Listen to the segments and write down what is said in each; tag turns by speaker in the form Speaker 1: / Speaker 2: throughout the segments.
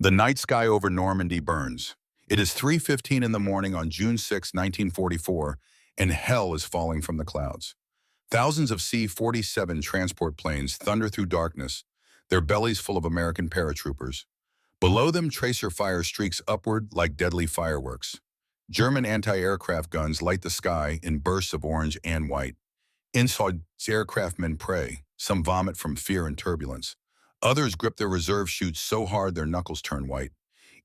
Speaker 1: The night sky over Normandy burns. It is 3:15 in the morning on June 6, 1944, and hell is falling from the clouds. Thousands of C-47 transport planes thunder through darkness, their bellies full of American paratroopers. Below them, tracer fire streaks upward like deadly fireworks. German anti-aircraft guns light the sky in bursts of orange and white. Inside, aircraftmen pray. Some vomit from fear and turbulence. Others grip their reserve chutes so hard their knuckles turn white.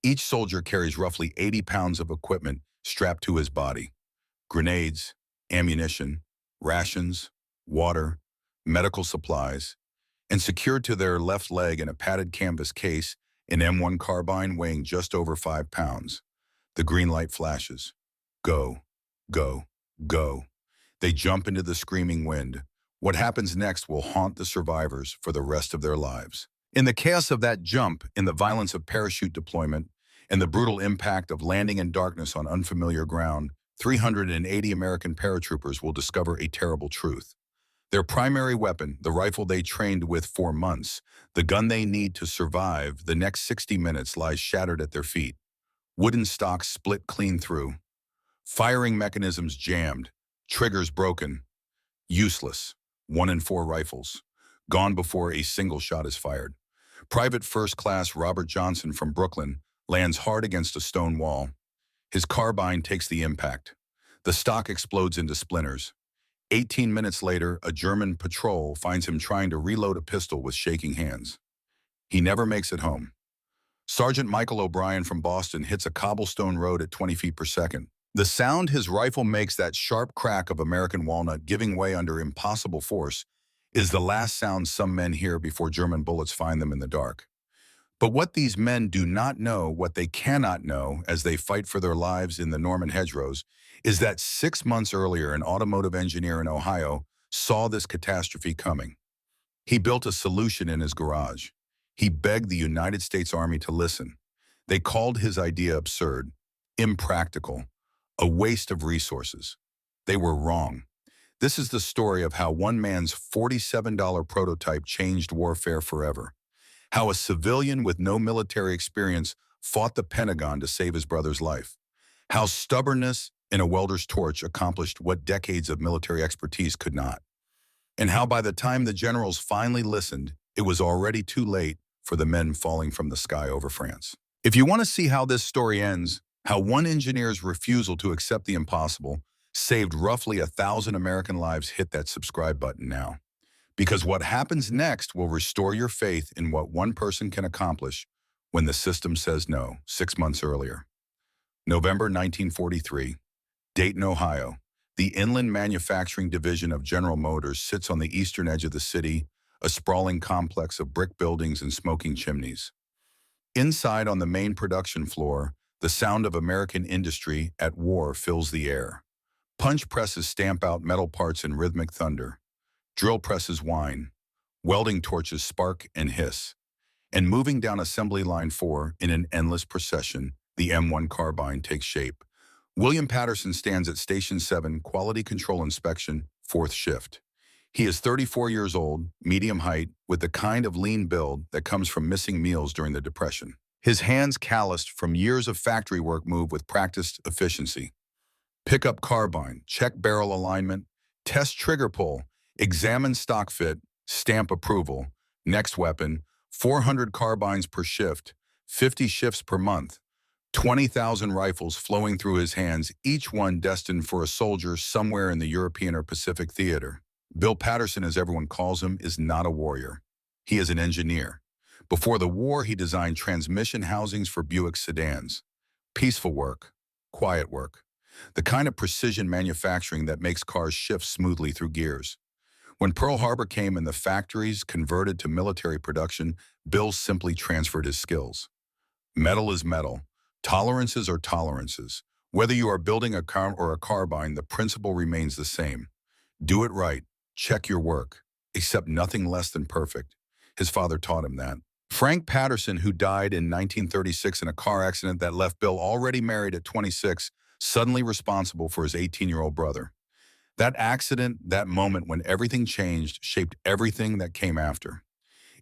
Speaker 1: Each soldier carries roughly 80 pounds of equipment strapped to his body. Grenades, ammunition, rations, water, medical supplies, and secured to their left leg in a padded canvas case, an M1 carbine weighing just over 5 pounds. The green light flashes. Go, go, go. They jump into the screaming wind. What happens next will haunt the survivors for the rest of their lives. In the chaos of that jump, in the violence of parachute deployment, and the brutal impact of landing in darkness on unfamiliar ground, 380 American paratroopers will discover a terrible truth. Their primary weapon, the rifle they trained with for months, the gun they need to survive the next 60 minutes, lies shattered at their feet. Wooden stocks split clean through. Firing mechanisms jammed. Triggers broken. Useless. 1 in 4 rifles. Gone before a single shot is fired. Private First Class Robert Johnson from Brooklyn lands hard against a stone wall. His carbine takes the impact. The stock explodes into splinters. 18 minutes later, a German patrol finds him trying to reload a pistol with shaking hands. He never makes it home. Sergeant Michael O'Brien from Boston hits a cobblestone road at 20 feet per second. The sound his rifle makes, that sharp crack of American walnut giving way under impossible force, is the last sound some men hear before German bullets find them in the dark. But what these men do not know, what they cannot know as they fight for their lives in the Norman hedgerows, is that 6 months earlier, an automotive engineer in Ohio saw this catastrophe coming. He built a solution in his garage. He begged the United States Army to listen. They called his idea absurd, impractical, a waste of resources. They were wrong. This is the story of how one man's $47 prototype changed warfare forever. How a civilian with no military experience fought the Pentagon to save his brother's life. How stubbornness in a welder's torch accomplished what decades of military expertise could not. And how by the time the generals finally listened, it was already too late for the men falling from the sky over France. If you want to see how this story ends, how one engineer's refusal to accept the impossible saved roughly 1,000 American lives, hit that subscribe button now. Because what happens next will restore your faith in what one person can accomplish when the system says no, 6 months earlier. November 1943, Dayton, Ohio. The Inland Manufacturing Division of General Motors sits on the eastern edge of the city, a sprawling complex of brick buildings and smoking chimneys. Inside, on the main production floor, the sound of American industry at war fills the air. Punch presses stamp out metal parts in rhythmic thunder. Drill presses whine. Welding torches spark and hiss. And moving down assembly line 4 in an endless procession, the M1 carbine takes shape. William Patterson stands at Station 7, Quality Control Inspection, 4th shift. He is 34 years old, medium height, with the kind of lean build that comes from missing meals during the Depression. His hands, calloused from years of factory work, move with practiced efficiency. Pick up carbine, check barrel alignment, test trigger pull, examine stock fit, stamp approval. Next weapon, 400 carbines per shift, 50 shifts per month, 20,000 rifles flowing through his hands, each one destined for a soldier somewhere in the European or Pacific theater. Bill Patterson, as everyone calls him, is not a warrior. He is an engineer. Before the war, he designed transmission housings for Buick sedans. Peaceful work, quiet work. The kind of precision manufacturing that makes cars shift smoothly through gears. When Pearl Harbor came and the factories converted to military production, Bill simply transferred his skills. Metal is metal. Tolerances are tolerances. Whether you are building a car or a carbine, the principle remains the same. Do it right. Check your work. Accept nothing less than perfect. His father taught him that. Frank Patterson, who died in 1936 in a car accident that left Bill, already married at 26, suddenly responsible for his 18-year-old brother. That accident, that moment when everything changed, shaped everything that came after.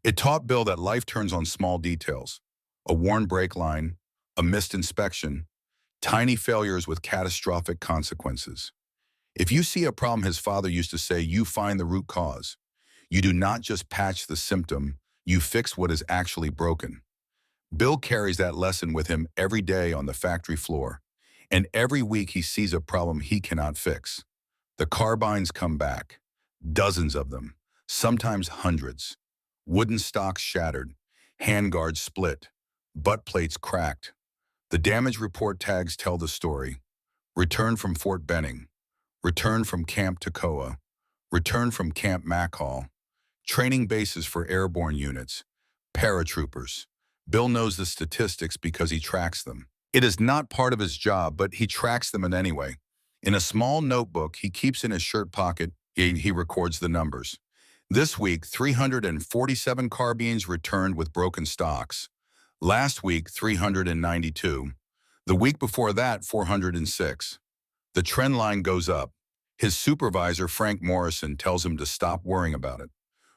Speaker 1: It taught Bill that life turns on small details. A worn brake line, a missed inspection, tiny failures with catastrophic consequences. If you see a problem, his father used to say, you find the root cause. You do not just patch the symptom, you fix what is actually broken. Bill carries that lesson with him every day on the factory floor, and every week he sees a problem he cannot fix. The carbines come back, dozens of them, sometimes hundreds. Wooden stocks shattered, handguards split, butt plates cracked. The damage report tags tell the story. Return from Fort Benning, return from Camp Toccoa, return from Camp Macall, training bases for airborne units, paratroopers. Bill knows the statistics because he tracks them. It is not part of his job, but he tracks them in anyway. In a small notebook he keeps in his shirt pocket, he records the numbers. This week, 347 carbines returned with broken stocks. Last week, 392. The week before that, 406. The trend line goes up. His supervisor, Frank Morrison, tells him to stop worrying about it.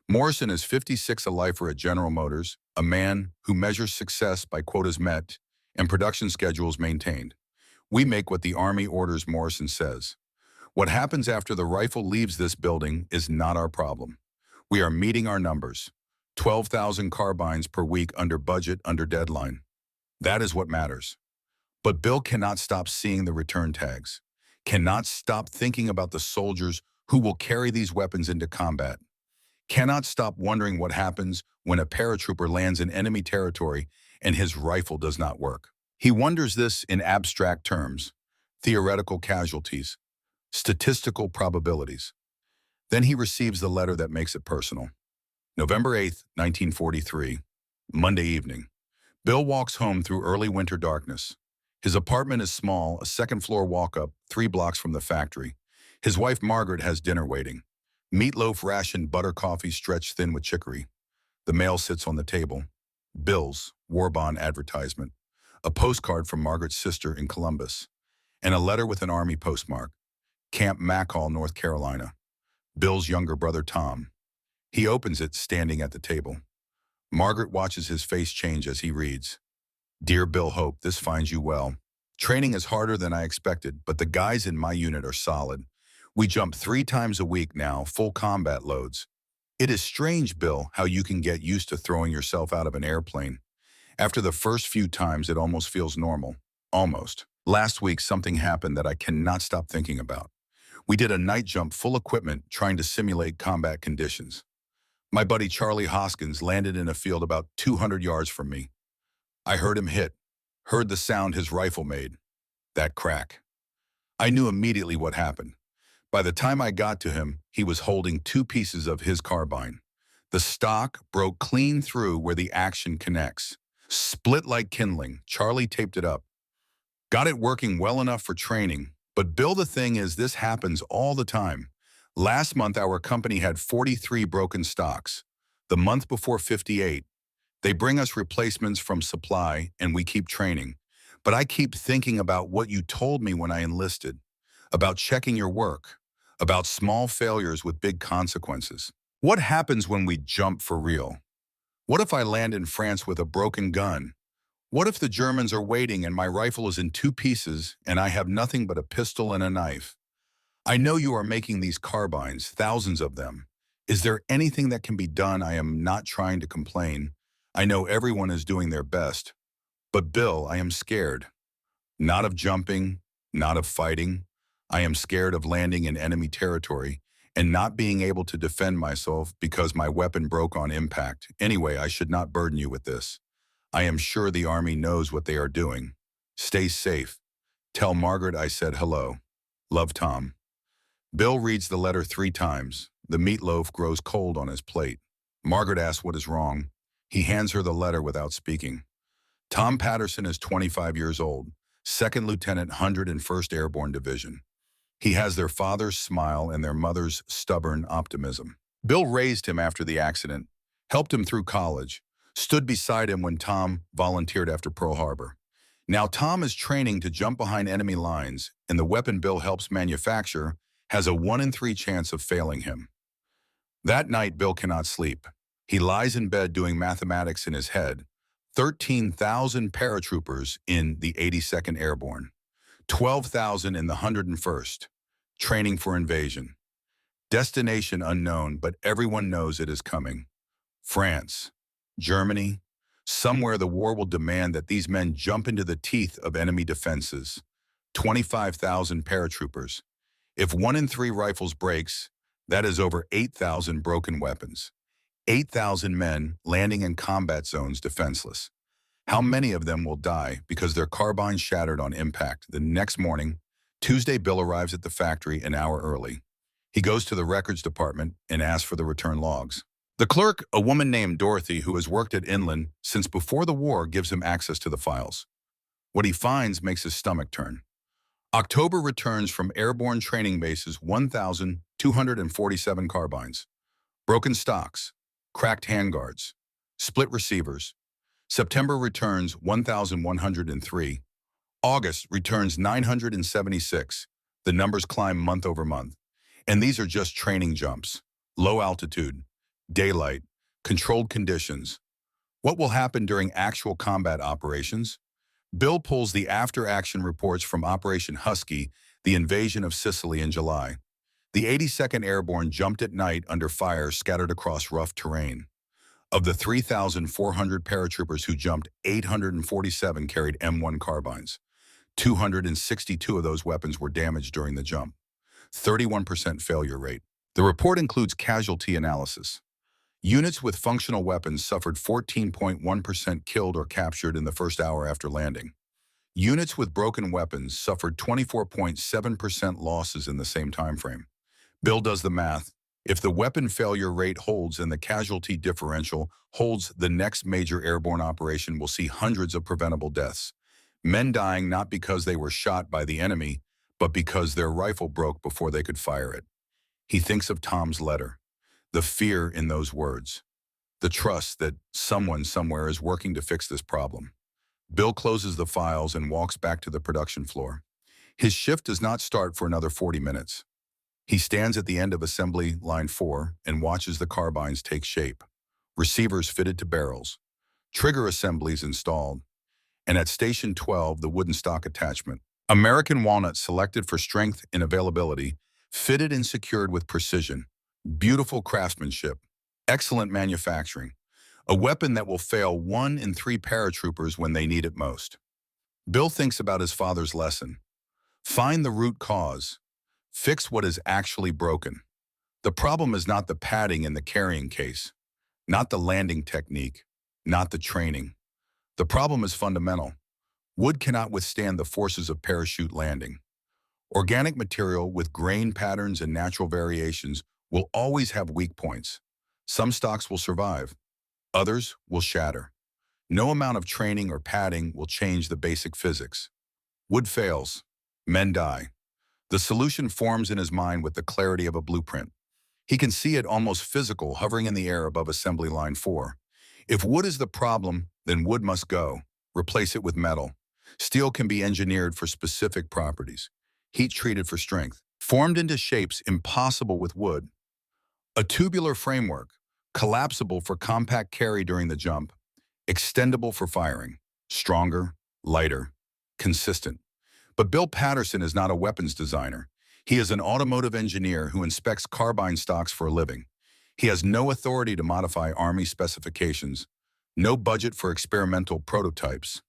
Speaker 1: Morrison is 56, a lifer at General Motors, a man who measures success by quotas met and production schedules maintained. We make what the Army orders, Morrison says. What happens after the rifle leaves this building is not our problem. We are meeting our numbers. 12,000 carbines per week, under budget, under deadline. That is what matters. But Bill cannot stop seeing the return tags, cannot stop thinking about the soldiers who will carry these weapons into combat, cannot stop wondering what happens when a paratrooper lands in enemy territory and his rifle does not work. He wonders this in abstract terms, theoretical casualties, statistical probabilities. Then he receives the letter that makes it personal. November 8th, 1943, Monday evening. Bill walks home through early winter darkness. His apartment is small, a second-floor walk-up, 3 blocks from the factory. His wife Margaret has dinner waiting. Meatloaf ration, butter coffee stretched thin with chicory. The mail sits on the table. Bill's war bond advertisement, a postcard from Margaret's sister in Columbus, and a letter with an Army postmark, Camp Macall, North Carolina. Bill's younger brother Tom. He opens it, standing at the table. Margaret watches his face change as he reads. Dear Bill, hope this finds you well. Training is harder than I expected, but the guys in my unit are solid. We jump 3 times a week now, full combat loads. It is strange, Bill, how you can get used to throwing yourself out of an airplane. After the first few times, it almost feels normal. Almost. Last week, something happened that I cannot stop thinking about. We did a night jump, full equipment, trying to simulate combat conditions. My buddy Charlie Hoskins landed in a field about 200 yards from me. I heard him hit, heard the sound his rifle made. That crack. I knew immediately what happened. By the time I got to him, he was holding 2 pieces of his carbine. The stock broke clean through where the action connects. Split like kindling. Charlie taped it up. Got it working well enough for training. But Bill, the thing is, this happens all the time. Last month, our company had 43 broken stocks. The month before, 58. They bring us replacements from supply, and we keep training. But I keep thinking about what you told me when I enlisted, about checking your work, about small failures with big consequences. What happens when we jump for real? What if I land in France with a broken gun? What if the Germans are waiting and my rifle is in 2 pieces and I have nothing but a pistol and a knife? I know you are making these carbines, thousands of them. Is there anything that can be done? I am not trying to complain. I know everyone is doing their best. But Bill, I am scared. Not of jumping, not of fighting. I am scared of landing in enemy territory and not being able to defend myself because my weapon broke on impact. Anyway, I should not burden you with this. I am sure the Army knows what they are doing. Stay safe. Tell Margaret I said hello. Love, Tom. Bill reads the letter 3 times. The meatloaf grows cold on his plate. Margaret asks what is wrong. He hands her the letter without speaking. Tom Patterson is 25 years old, 2nd Lieutenant, 101st Airborne Division. He has their father's smile and their mother's stubborn optimism. Bill raised him after the accident, helped him through college, stood beside him when Tom volunteered after Pearl Harbor. Now Tom is training to jump behind enemy lines, and the weapon Bill helps manufacture has a 1 in 3 chance of failing him. That night, Bill cannot sleep. He lies in bed doing mathematics in his head. 13,000 paratroopers in the 82nd Airborne, 12,000 in the 101st, training for invasion. Destination unknown, but everyone knows it is coming. France, Germany, somewhere the war will demand that these men jump into the teeth of enemy defenses. 25,000 paratroopers. If 1 in 3 rifles breaks, that is over 8,000 broken weapons. 8,000 men landing in combat zones defenseless. How many of them will die because their carbines shattered on impact? The next morning, Tuesday, Bill arrives at the factory an hour early. He goes to the records department and asks for the return logs. The clerk, a woman named Dorothy who has worked at Inland since before the war, gives him access to the files. What he finds makes his stomach turn. October returns from airborne training bases 1,247 carbines, broken stocks, cracked handguards, split receivers. September returns 1,103. August returns 976. The numbers climb month over month. And these are just training jumps. Low altitude, daylight, controlled conditions. What will happen during actual combat operations? Bill pulls the after-action reports from Operation Husky, the invasion of Sicily in July. The 82nd Airborne jumped at night under fire scattered across rough terrain. Of the 3,400 paratroopers who jumped, 847 carried M1 carbines. 262 of those weapons were damaged during the jump. 31% failure rate. The report includes casualty analysis. Units with functional weapons suffered 14.1% killed or captured in the first hour after landing. Units with broken weapons suffered 24.7% losses in the same time frame. Bill does the math. If the weapon failure rate holds and the casualty differential holds, the next major airborne operation will see hundreds of preventable deaths. Men dying not because they were shot by the enemy, but because their rifle broke before they could fire it. He thinks of Tom's letter, the fear in those words, the trust that someone somewhere is working to fix this problem. Bill closes the files and walks back to the production floor. His shift does not start for another 40 minutes. He stands at the end of assembly line 4 and watches the carbines take shape, receivers fitted to barrels, trigger assemblies installed, and at Station 12, the wooden stock attachment. American walnut selected for strength and availability, fitted and secured with precision. Beautiful craftsmanship, excellent manufacturing, a weapon that will fail 1 in 3 paratroopers when they need it most. Bill thinks about his father's lesson. Find the root cause. Fix what is actually broken. The problem is not the padding in the carrying case, not the landing technique, not the training. The problem is fundamental. Wood cannot withstand the forces of parachute landing. Organic material with grain patterns and natural variations will always have weak points. Some stocks will survive. Others will shatter. No amount of training or padding will change the basic physics. Wood fails. Men die. The solution forms in his mind with the clarity of a blueprint. He can see it almost physical, hovering in the air above assembly line 4. If wood is the problem, then wood must go. Replace it with metal. Steel can be engineered for specific properties. Heat-treated for strength. Formed into shapes impossible with wood. A tubular framework. Collapsible for compact carry during the jump. Extendable for firing. Stronger, lighter, consistent. But Bill Patterson is not a weapons designer. He is an automotive engineer who inspects carbine stocks for a living. He has no authority to modify Army specifications, no budget for experimental prototypes,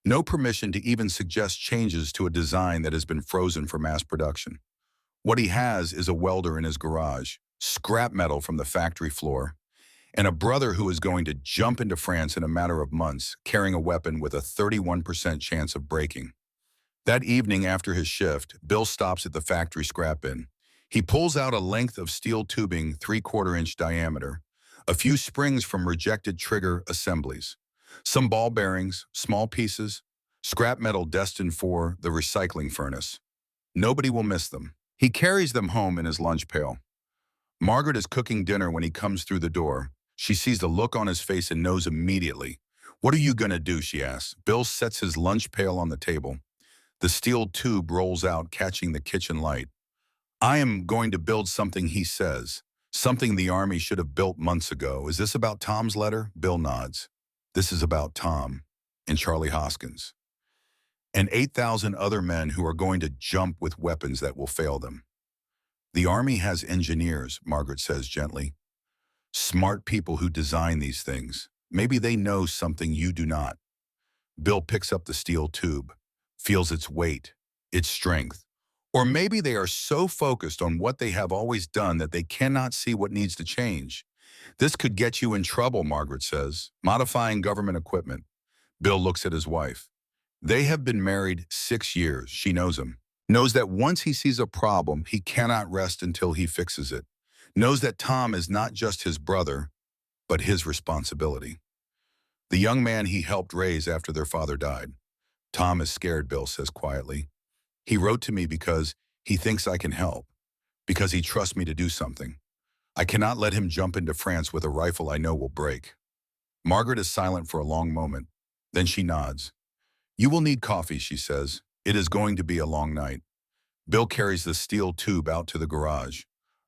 Speaker 1: no permission to even suggest changes to a design that has been frozen for mass production. What he has is a welder in his garage, scrap metal from the factory floor, and a brother who is going to jump into France in a matter of months, carrying a weapon with a 31% chance of breaking. That evening after his shift, Bill stops at the factory scrap bin. He pulls out a length of steel tubing 3/4-inch diameter, a few springs from rejected trigger assemblies, some ball bearings, small pieces, scrap metal destined for the recycling furnace. Nobody will miss them. He carries them home in his lunch pail. Margaret is cooking dinner when he comes through the door. She sees the look on his face and knows immediately. "What are you gonna do?" she asks. Bill sets his lunch pail on the table. The steel tube rolls out, catching the kitchen light. "I am going to build something," he says. "Something the Army should have built months ago. Is this about Tom's letter?" Bill nods. This is about Tom and Charlie Hoskins and 8,000 other men who are going to jump with weapons that will fail them. The Army has engineers, Margaret says gently. Smart people who design these things. Maybe they know something you do not. Bill picks up the steel tube, feels its weight, its strength. Or maybe they are so focused on what they have always done that they cannot see what needs to change. This could get you in trouble, Margaret says, modifying government equipment. Bill looks at his wife. They have been married 6 years. She knows him. Knows that once he sees a problem, he cannot rest until he fixes it. Knows that Tom is not just his brother, but his responsibility. The young man he helped raise after their father died. Tom is scared, Bill says quietly. He wrote to me because he thinks I can help, because he trusts me to do something. I cannot let him jump into France with a rifle I know will break. Margaret is silent for a long moment. Then she nods. You will need coffee, she says. It is going to be a long night. Bill carries the steel tube out to the garage,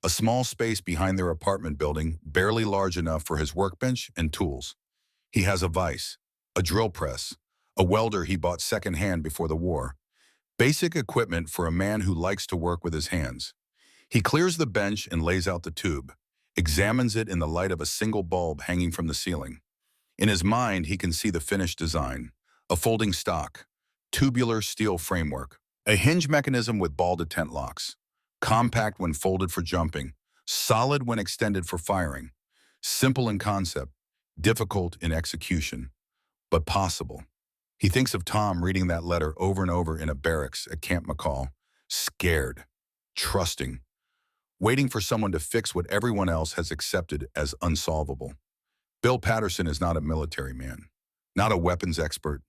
Speaker 1: a small space behind their apartment building, barely large enough for his workbench and tools. He has a vise, a drill press, a welder he bought secondhand before the war. Basic equipment for a man who likes to work with his hands. He clears the bench and lays out the tube, examines it in the light of a single bulb hanging from the ceiling. In his mind, he can see the finished design, a folding stock, tubular steel framework, a hinge mechanism with ball detent locks, compact when folded for jumping, solid when extended for firing, simple in concept, difficult in execution, but possible. He thinks of Tom reading that letter over and over in a barracks at Camp McCall, scared, trusting, waiting for someone to fix what everyone else has accepted as unsolvable. Bill Patterson is not a military man, not a weapons expert,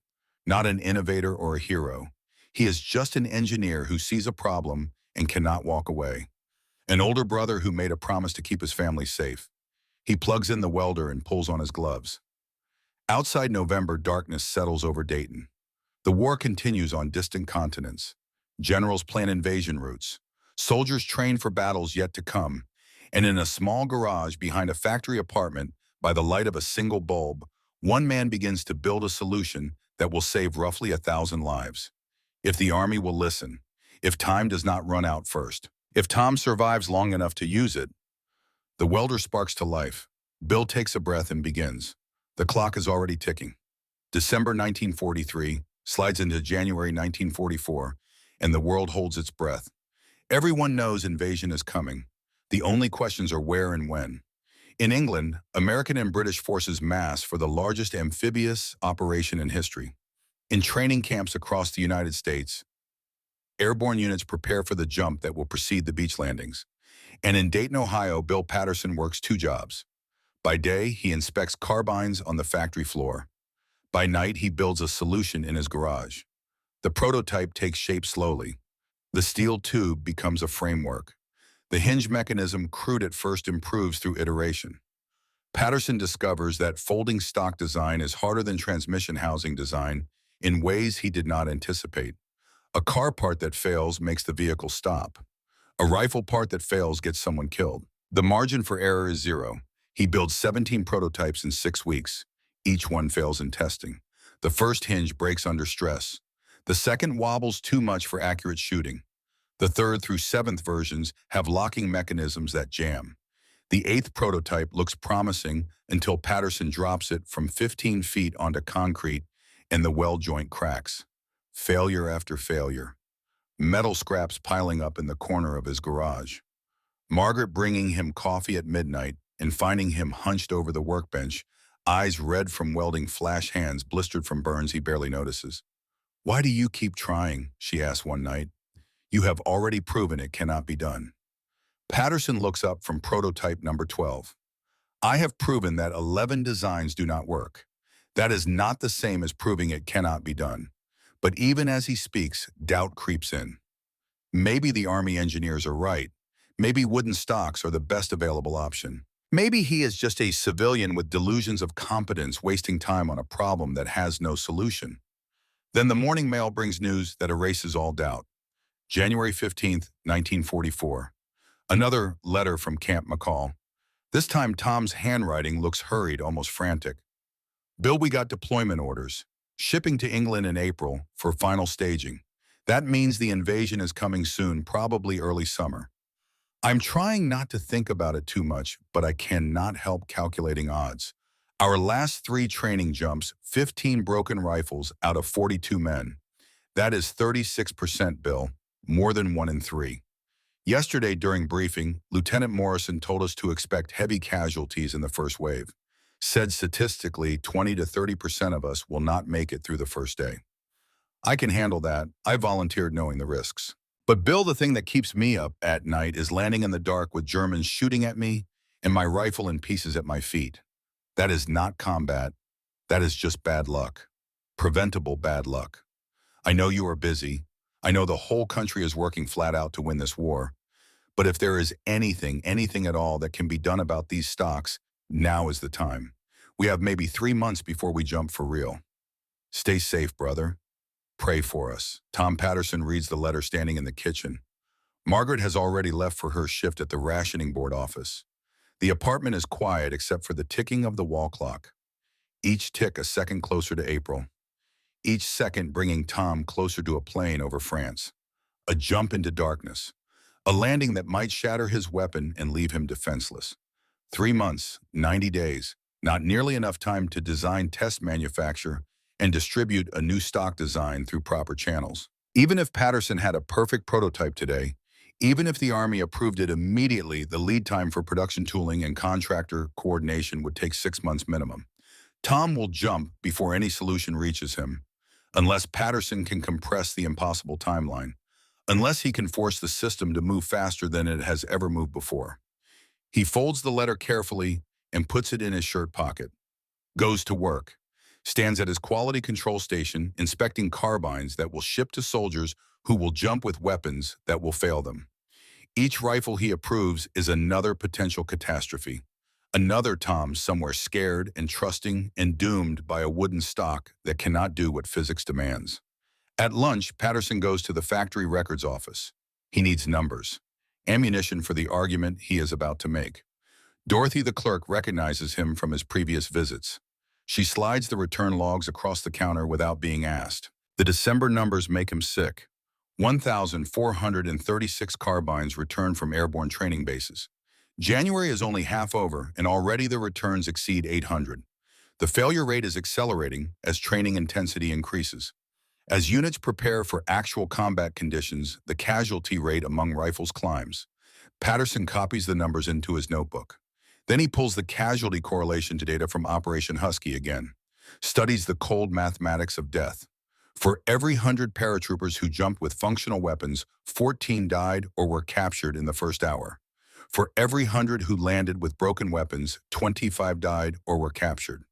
Speaker 1: not an innovator or a hero. He is just an engineer who sees a problem and cannot walk away. An older brother who made a promise to keep his family safe. He plugs in the welder and pulls on his gloves. Outside November, darkness settles over Dayton. The war continues on distant continents. Generals plan invasion routes. Soldiers train for battles yet to come. And in a small garage behind a factory apartment, by the light of a single bulb, one man begins to build a solution that will save roughly 1,000 lives. If the Army will listen, if time does not run out first, if Tom survives long enough to use it. The welder sparks to life. Bill takes a breath and begins. The clock is already ticking. December 1943 slides into January 1944, and the world holds its breath. Everyone knows invasion is coming. The only questions are where and when. In England, American and British forces mass for the largest amphibious operation in history. In training camps across the United States, airborne units prepare for the jump that will precede the beach landings. And in Dayton, Ohio, Bill Patterson works 2 jobs. By day, he inspects carbines on the factory floor. By night, he builds a solution in his garage. The prototype takes shape slowly. The steel tube becomes a framework. The hinge mechanism, crude at first, improves through iteration. Patterson discovers that folding stock design is harder than transmission housing design in ways he did not anticipate. A car part that fails makes the vehicle stop. A rifle part that fails gets someone killed. The margin for error is 0. He builds 17 prototypes in 6 weeks. Each one fails in testing. The first hinge breaks under stress. The second wobbles too much for accurate shooting. The 3rd through 7th versions have locking mechanisms that jam. The 8th prototype looks promising until Patterson drops it from 15 feet onto concrete and the weld joint cracks. Failure after failure. Metal scraps piling up in the corner of his garage. Margaret bringing him coffee at midnight and finding him hunched over the workbench, eyes red from welding, flash hands blistered from burns he barely notices. "Why do you keep trying?" she asked one night. "You have already proven it cannot be done." Patterson looks up from prototype number 12. "I have proven that 11 designs do not work. That is not the same as proving it cannot be done." But even as he speaks, doubt creeps in. Maybe the Army engineers are right. Maybe wooden stocks are the best available option. Maybe he is just a civilian with delusions of competence wasting time on a problem that has no solution. Then the morning mail brings news that erases all doubt. January 15th, 1944. Another letter from Camp McCall. This time Tom's handwriting looks hurried, almost frantic. Bill, we got deployment orders. Shipping to England in April for final staging. That means the invasion is coming soon, probably early summer. I'm trying not to think about it too much, but I cannot help calculating odds. Our last 3 training jumps, 15 broken rifles out of 42 men. That is 36%, Bill, more than 1 in 3. Yesterday during briefing, Lieutenant Morrison told us to expect heavy casualties in the first wave. Said statistically 20 to 30% of us will not make it through the first day. I can handle that. I volunteered knowing the risks. But Bill, the thing that keeps me up at night is landing in the dark with Germans shooting at me and my rifle in pieces at my feet. That is not combat. That is just bad luck. Preventable bad luck. I know you are busy. I know the whole country is working flat out to win this war. But if there is anything at all that can be done about these stocks, now is the time. We have maybe 3 months before we jump for real. Stay safe, brother. Pray for us. Tom Patterson reads the letter standing in the kitchen. Margaret has already left for her shift at the rationing board office. The apartment is quiet except for the ticking of the wall clock. Each tick a second closer to April. Each second bringing Tom closer to a plane over France. A jump into darkness. A landing that might shatter his weapon and leave him defenseless. 3 months, 90 days, not nearly enough time to design, test, manufacture, and distribute a new stock design through proper channels. Even if Patterson had a perfect prototype today, even if the Army approved it immediately, the lead time for production tooling and contractor coordination would take 6 months minimum. Tom will jump before any solution reaches him, unless Patterson can compress the impossible timeline, unless he can force the system to move faster than it has ever moved before. He folds the letter carefully and puts it in his shirt pocket. Goes to work. Stands at his quality control station inspecting carbines that will ship to soldiers who will jump with weapons that will fail them. Each rifle he approves is another potential catastrophe. Another Tom somewhere scared and trusting and doomed by a wooden stock that cannot do what physics demands. At lunch, Patterson goes to the factory records office. He needs numbers. Ammunition for the argument he is about to make. Dorothy, the clerk, recognizes him from his previous visits. She slides the return logs across the counter without being asked. The December numbers make him sick. 1,436 carbines returned from airborne training bases. January is only half over, and already the returns exceed 800. The failure rate is accelerating as training intensity increases. As units prepare for actual combat conditions, the casualty rate among rifles climbs. Patterson copies the numbers into his notebook. Then he pulls the casualty correlation to data from Operation Husky again. Studies the cold mathematics of death. For every 100 paratroopers who jumped with functional weapons, 14 died or were captured in the first hour. For every 100 who landed with broken weapons, 25 died or were captured.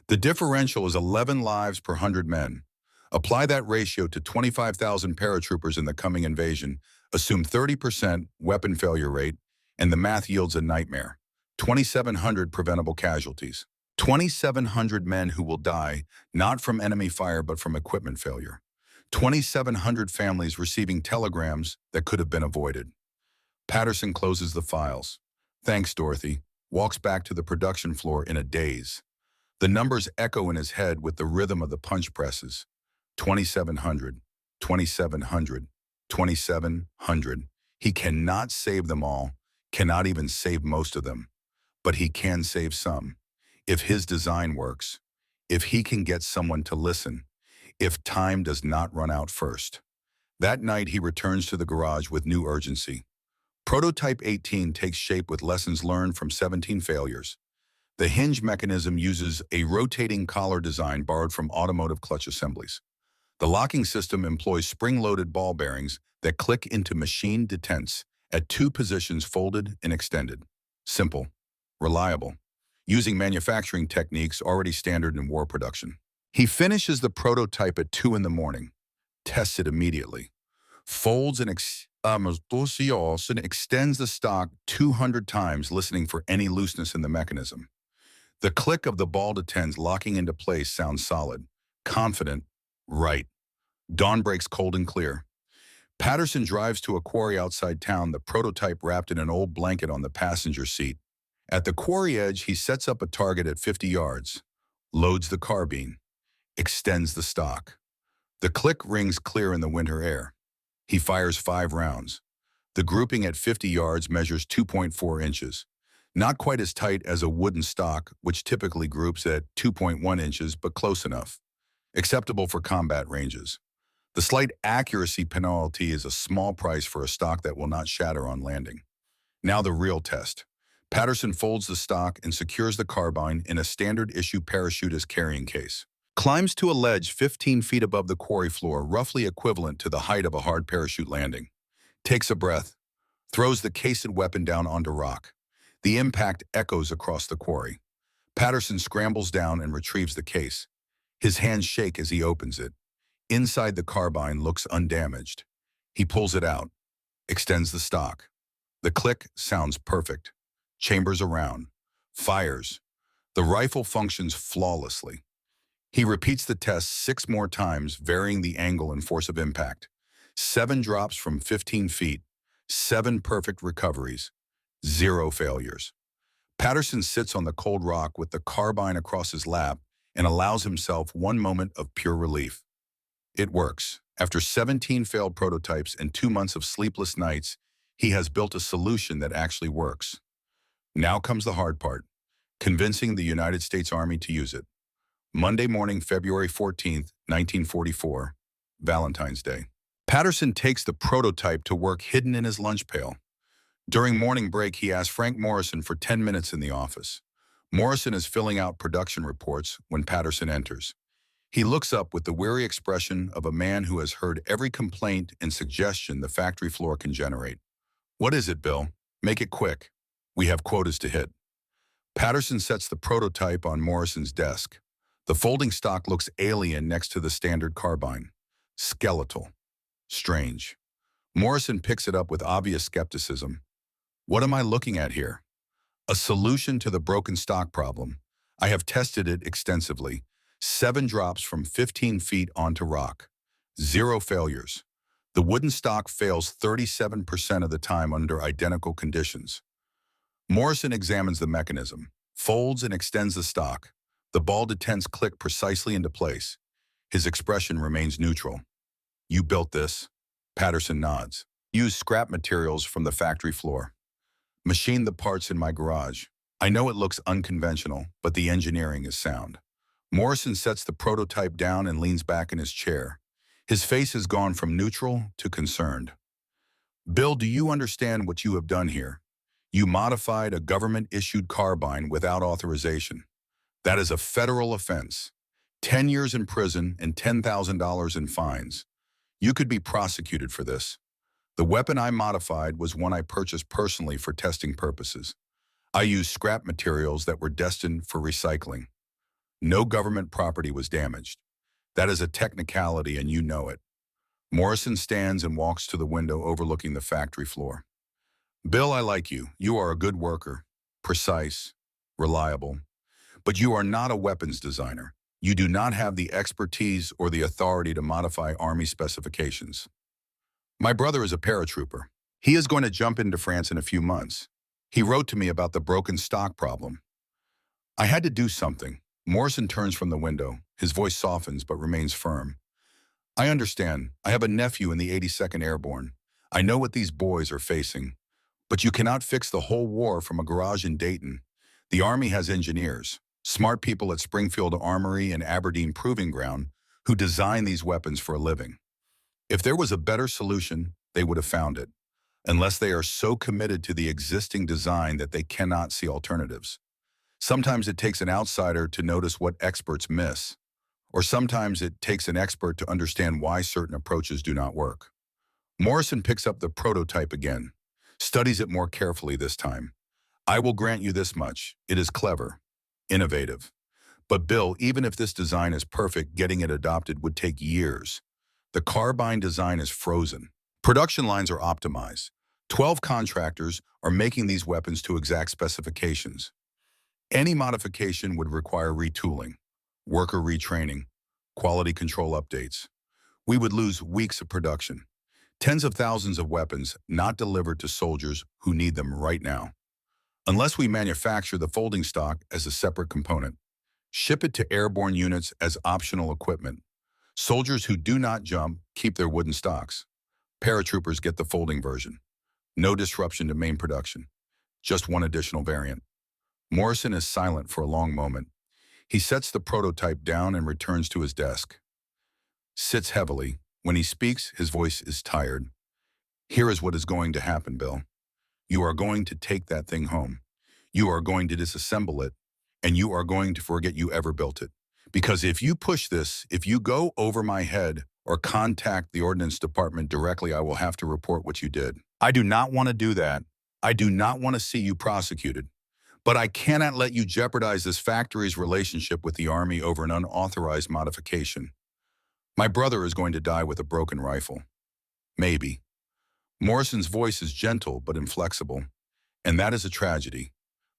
Speaker 1: The differential is 11 lives per 100 men. Apply that ratio to 25,000 paratroopers in the coming invasion, assume 30% weapon failure rate, and the math yields a nightmare. 2,700 preventable casualties. 2,700 men who will die, not from enemy fire but from equipment failure. 2,700 families receiving telegrams that could have been avoided. Patterson closes the files. Thanks, Dorothy. Walks back to the production floor in a daze. The numbers echo in his head with the rhythm of the punch presses. 2,700, 2,700, 2,700. He cannot save them all, cannot even save most of them. But he can save some. If his design works, if he can get someone to listen, if time does not run out first. That night he returns to the garage with new urgency. Prototype 18 takes shape with lessons learned from 17 failures. The hinge mechanism uses a rotating collar design borrowed from automotive clutch assemblies. The locking system employs spring-loaded ball bearings that click into machine detents at 2 positions folded and extended. Simple. Reliable, using manufacturing techniques already standard in war production. He finishes the prototype at 2 in the morning, tests it immediately, folds and extends the stock 200 times, listening for any looseness in the mechanism. The click of the ball detents locking into place sounds solid, confident, right. Dawn breaks cold and clear. Patterson drives to a quarry outside town, the prototype wrapped in an old blanket on the passenger seat. At the quarry edge, he sets up a target at 50 yards. loads the carbine, extends the stock. The click rings clear in the winter air. He fires 5 rounds. The grouping at 50 yards measures 2.4 inches. Not quite as tight as a wooden stock, which typically groups at 2.1 inches, but close enough. Acceptable for combat ranges. The slight accuracy penalty is a small price for a stock that will not shatter on landing. Now the real test. Patterson folds the stock and secures the carbine in a standard-issue parachutist carrying case. Climbs to a ledge 15 feet above the quarry floor, roughly equivalent to the height of a hard parachute landing. Takes a breath, throws the cased weapon down onto rock. The impact echoes across the quarry. Patterson scrambles down and retrieves the case. His hands shake as he opens it. Inside the carbine looks undamaged. He pulls it out, extends the stock. The click sounds perfect. Chambers around. Fires. The rifle functions flawlessly. He repeats the test 6 more times, varying the angle and force of impact. 7 drops from 15 feet, 7 perfect recoveries, 0 failures. Patterson sits on the cold rock with the carbine across his lap and allows himself one moment of pure relief. It works. After 17 failed prototypes and 2 months of sleepless nights, he has built a solution that actually works. Now comes the hard part, convincing the United States Army to use it. Monday morning, February 14th, 1944, Valentine's Day. Patterson takes the prototype to work hidden in his lunch pail. During morning break, he asks Frank Morrison for 10 minutes in the office. Morrison is filling out production reports when Patterson enters. He looks up with the weary expression of a man who has heard every complaint and suggestion the factory floor can generate. "What is it, Bill? Make it quick. We have quotas to hit." Patterson sets the prototype on Morrison's desk. The folding stock looks alien next to the standard carbine. Skeletal. Strange. Morrison picks it up with obvious skepticism. "What am I looking at here?" "A solution to the broken stock problem. I have tested it extensively. 7 drops from 15 feet onto rock. 0 failures. The wooden stock fails 37% of the time under identical conditions." Morrison examines the mechanism, folds and extends the stock. The ball-detents click precisely into place. His expression remains neutral. "You built this?" Patterson nods. "Use scrap materials from the factory floor. Machined the parts in my garage. I know it looks unconventional, but the engineering is sound." Morrison sets the prototype down and leans back in his chair. His face has gone from neutral to concerned. "Bill, do you understand what you have done here? You modified a government-issued carbine without authorization. That is a federal offense. 10 years in prison and $10,000 in fines. You could be prosecuted for this. The weapon I modified was one I purchased personally for testing purposes. I used scrap materials that were destined for recycling. No government property was damaged. That is a technicality and you know it." Morrison stands and walks to the window overlooking the factory floor. "Bill, I like you. You are a good worker, precise, reliable. But you are not a weapons designer. You do not have the expertise or the authority to modify Army specifications. My brother is a paratrooper. He is going to jump into France in a few months. He wrote to me about the broken stock problem. I had to do something." Morrison turns from the window. His voice softens but remains firm. "I understand. I have a nephew in the 82nd Airborne. I know what these boys are facing. But you cannot fix the whole war from a garage in Dayton. The Army has engineers, smart people at Springfield Armory and Aberdeen Proving Ground who design these weapons for a living. If there was a better solution, they would have found it, unless they are so committed to the existing design that they cannot see alternatives. Sometimes it takes an outsider to notice what experts miss, or sometimes it takes an expert to understand why certain approaches do not work." Morrison picks up the prototype again, studies it more carefully this time. "I will grant you this much. It is clever, innovative. But Bill, even if this design is perfect, getting it adopted would take years. The carbine design is frozen. Production lines are optimized. 12 contractors are making these weapons to exact specifications. Any modification would require retooling, worker retraining, quality control updates. We would lose weeks of production. Tens of thousands of weapons not delivered to soldiers who need them right now. Unless we manufacture the folding stock as a separate component. Ship it to airborne units as optional equipment. Soldiers who do not jump keep their wooden stocks. Paratroopers get the folding version. No disruption to main production. Just one additional variant. Morrison is silent for a long moment. He sets the prototype down and returns to his desk. Sits heavily. When he speaks, his voice is tired. Here is what is going to happen, Bill. You are going to take that thing home. You are going to disassemble it, and you are going to forget you ever built it. Because if you push this, if you go over my head or contact the Ordnance Department directly, I will have to report what you did. I do not want to do that. I do not want to see you prosecuted. But I cannot let you jeopardize this factory's relationship with the Army over an unauthorized modification. My brother is going to die with a broken rifle. Maybe. Morrison's voice is gentle but inflexible, and that is a tragedy.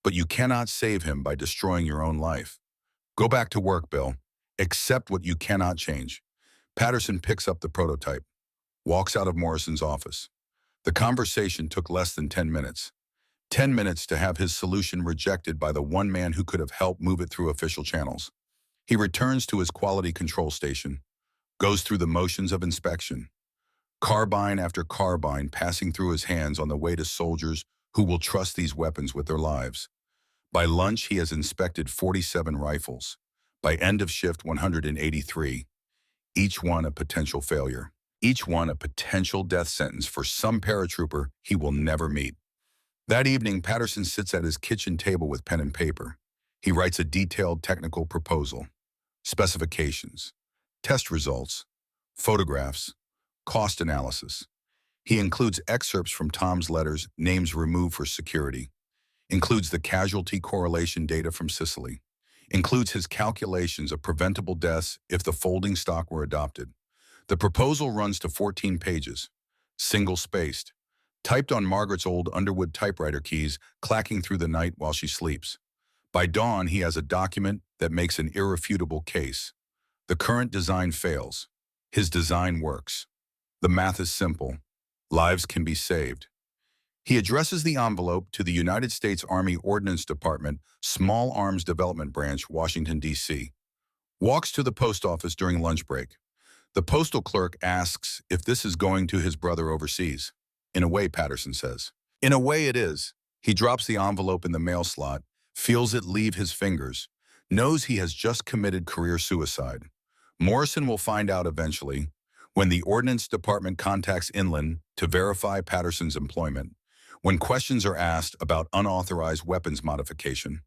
Speaker 1: But you cannot save him by destroying your own life. Go back to work, Bill. Accept what you cannot change. Patterson picks up the prototype, walks out of Morrison's office. The conversation took less than 10 minutes. 10 minutes to have his solution rejected by the one man who could have helped move it through official channels. He returns to his quality control station, goes through the motions of inspection. Carbine after carbine passing through his hands on the way to soldiers who will trust these weapons with their lives. By lunch, he has inspected 47 rifles. By end of shift, 183. Each one a potential failure. Each one a potential death sentence for some paratrooper he will never meet. That evening, Patterson sits at his kitchen table with pen and paper. He writes a detailed technical proposal, specifications, test results, photographs, cost analysis. He includes excerpts from Tom's letters, names removed for security, includes the casualty correlation data from Sicily, includes his calculations of preventable deaths if the folding stock were adopted. The proposal runs to 14 pages, single-spaced, typed on Margaret's old Underwood typewriter keys, clacking through the night while she sleeps. By dawn, he has a document that makes an irrefutable case. The current design fails. His design works. The math is simple. Lives can be saved. He addresses the envelope to the United States Army Ordnance Department, Small Arms Development Branch, Washington, D.C. Walks to the post office during lunch break. The postal clerk asks if this is going to his brother overseas. In a way, Patterson says. In a way it is. He drops the envelope in the mail slot, feels it leave his fingers, knows he has just committed career suicide. Morrison will find out eventually when the Ordnance Department contacts Inland to verify Patterson's employment, when questions are asked about unauthorized weapons modification.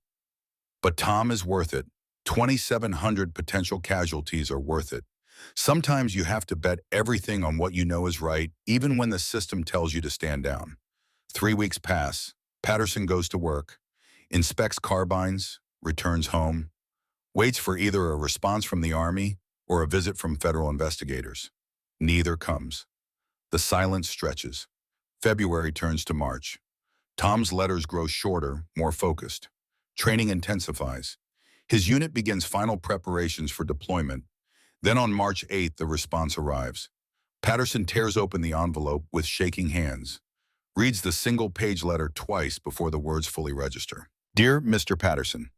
Speaker 1: But Tom is worth it. 2,700 potential casualties are worth it. Sometimes you have to bet everything on what you know is right, even when the system tells you to stand down. 3 weeks pass. Patterson goes to work, inspects carbines, returns home, waits for either a response from the Army or a visit from federal investigators. Neither comes. The silence stretches. February turns to March. Tom's letters grow shorter, more focused. Training intensifies. His unit begins final preparations for deployment. Then on March 8th, the response arrives. Patterson tears open the envelope with shaking hands, reads the single-page letter twice before the words fully register. Dear Mr. Patterson,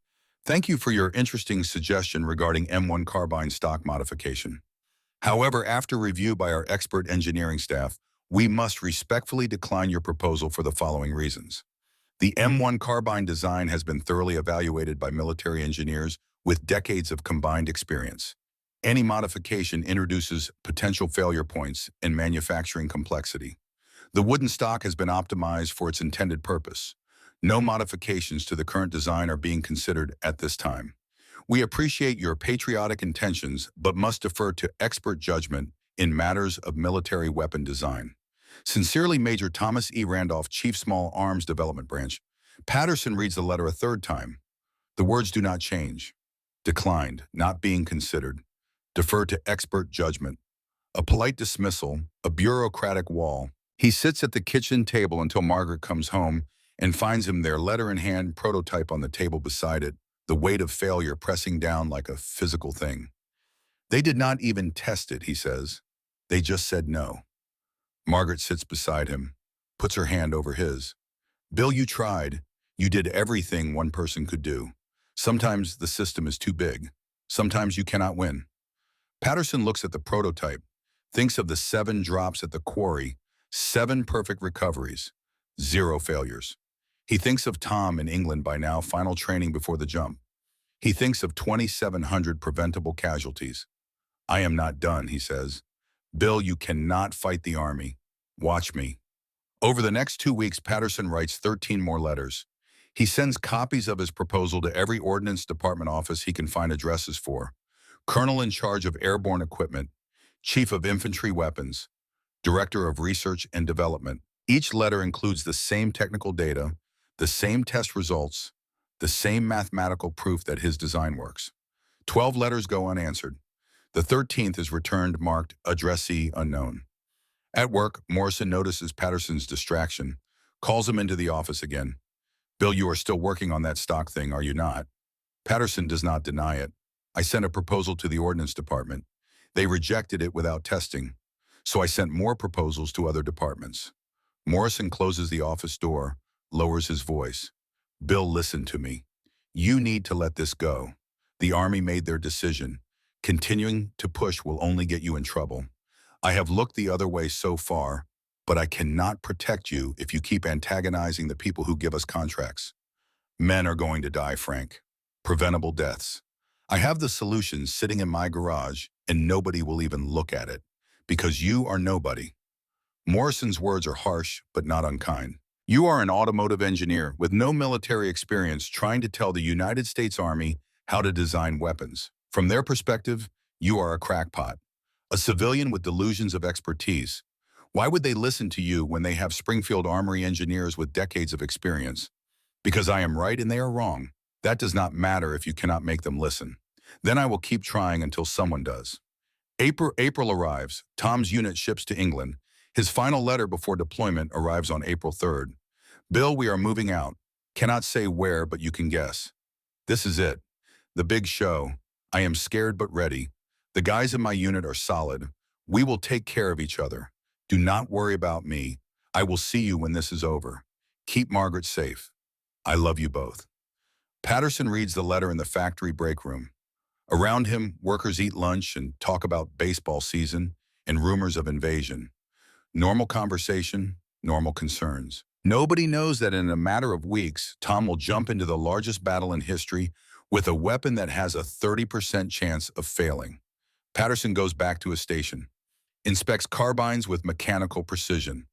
Speaker 1: thank you for your interesting suggestion regarding M1 carbine stock modification. However, after review by our expert engineering staff, we must respectfully decline your proposal for the following reasons. The M1 carbine design has been thoroughly evaluated by military engineers with decades of combined experience. Any modification introduces potential failure points and manufacturing complexity. The wooden stock has been optimized for its intended purpose. No modifications to the current design are being considered at this time. We appreciate your patriotic intentions, but must defer to expert judgment in matters of military weapon design. Sincerely, Major Thomas E. Randolph, Chief Small Arms Development Branch. Patterson reads the letter a third time. The words do not change. Declined, not being considered. Defer to expert judgment. A polite dismissal, a bureaucratic wall. He sits at the kitchen table until Margaret comes home and finds him there, letter in hand, prototype on the table beside it, the weight of failure pressing down like a physical thing. They did not even test it, he says. They just said no. Margaret sits beside him, puts her hand over his. Bill, you tried. You did everything one person could do. Sometimes the system is too big. Sometimes you cannot win. Patterson looks at the prototype, thinks of the 7 drops at the quarry, 7 perfect recoveries, 0 failures. He thinks of Tom in England by now, final training before the jump. He thinks of 2,700 preventable casualties. I am not done, he says. Bill, you cannot fight the Army. Watch me. Over the next 2 weeks, Patterson writes 13 more letters. He sends copies of his proposal to every Ordnance Department office he can find addresses for. Colonel in charge of airborne equipment, Chief of Infantry Weapons, Director of Research and Development. Each letter includes the same technical data, the same test results, the same mathematical proof that his design works. 12 letters go unanswered. The 13th is returned marked addressee unknown. At work, Morrison notices Patterson's distraction, calls him into the office again. Bill, you are still working on that stock thing, are you not? Patterson does not deny it. I sent a proposal to the Ordnance Department. They rejected it without testing, so I sent more proposals to other departments. Morrison closes the office door, lowers his voice. Bill, listen to me. You need to let this go. The Army made their decision. Continuing to push will only get you in trouble. I have looked the other way so far, but I cannot protect you if you keep antagonizing the people who give us contracts. Men are going to die, Frank. Preventable deaths. I have the solutions sitting in my garage, and nobody will even look at it, because you are nobody. Morrison's words are harsh, but not unkind. You are an automotive engineer with no military experience trying to tell the United States Army how to design weapons. From their perspective, you are a crackpot, a civilian with delusions of expertise. Why would they listen to you when they have Springfield Armory engineers with decades of experience? Because I am right and they are wrong. That does not matter if you cannot make them listen. Then I will keep trying until someone does. April arrives. Tom's unit ships to England. His final letter before deployment arrives on April 3rd. Bill, we are moving out. Cannot say where, but you can guess. This is it. The big show. I am scared but ready. The guys in my unit are solid. We will take care of each other. Do not worry about me. I will see you when this is over. Keep Margaret safe. I love you both. Patterson reads the letter in the factory break room. Around him, workers eat lunch and talk about baseball season and rumors of invasion. Normal conversation, normal concerns. Nobody knows that in a matter of weeks, Tom will jump into the largest battle in history with a weapon that has a 30% chance of failing. Patterson goes back to his station, inspects carbines with mechanical precision.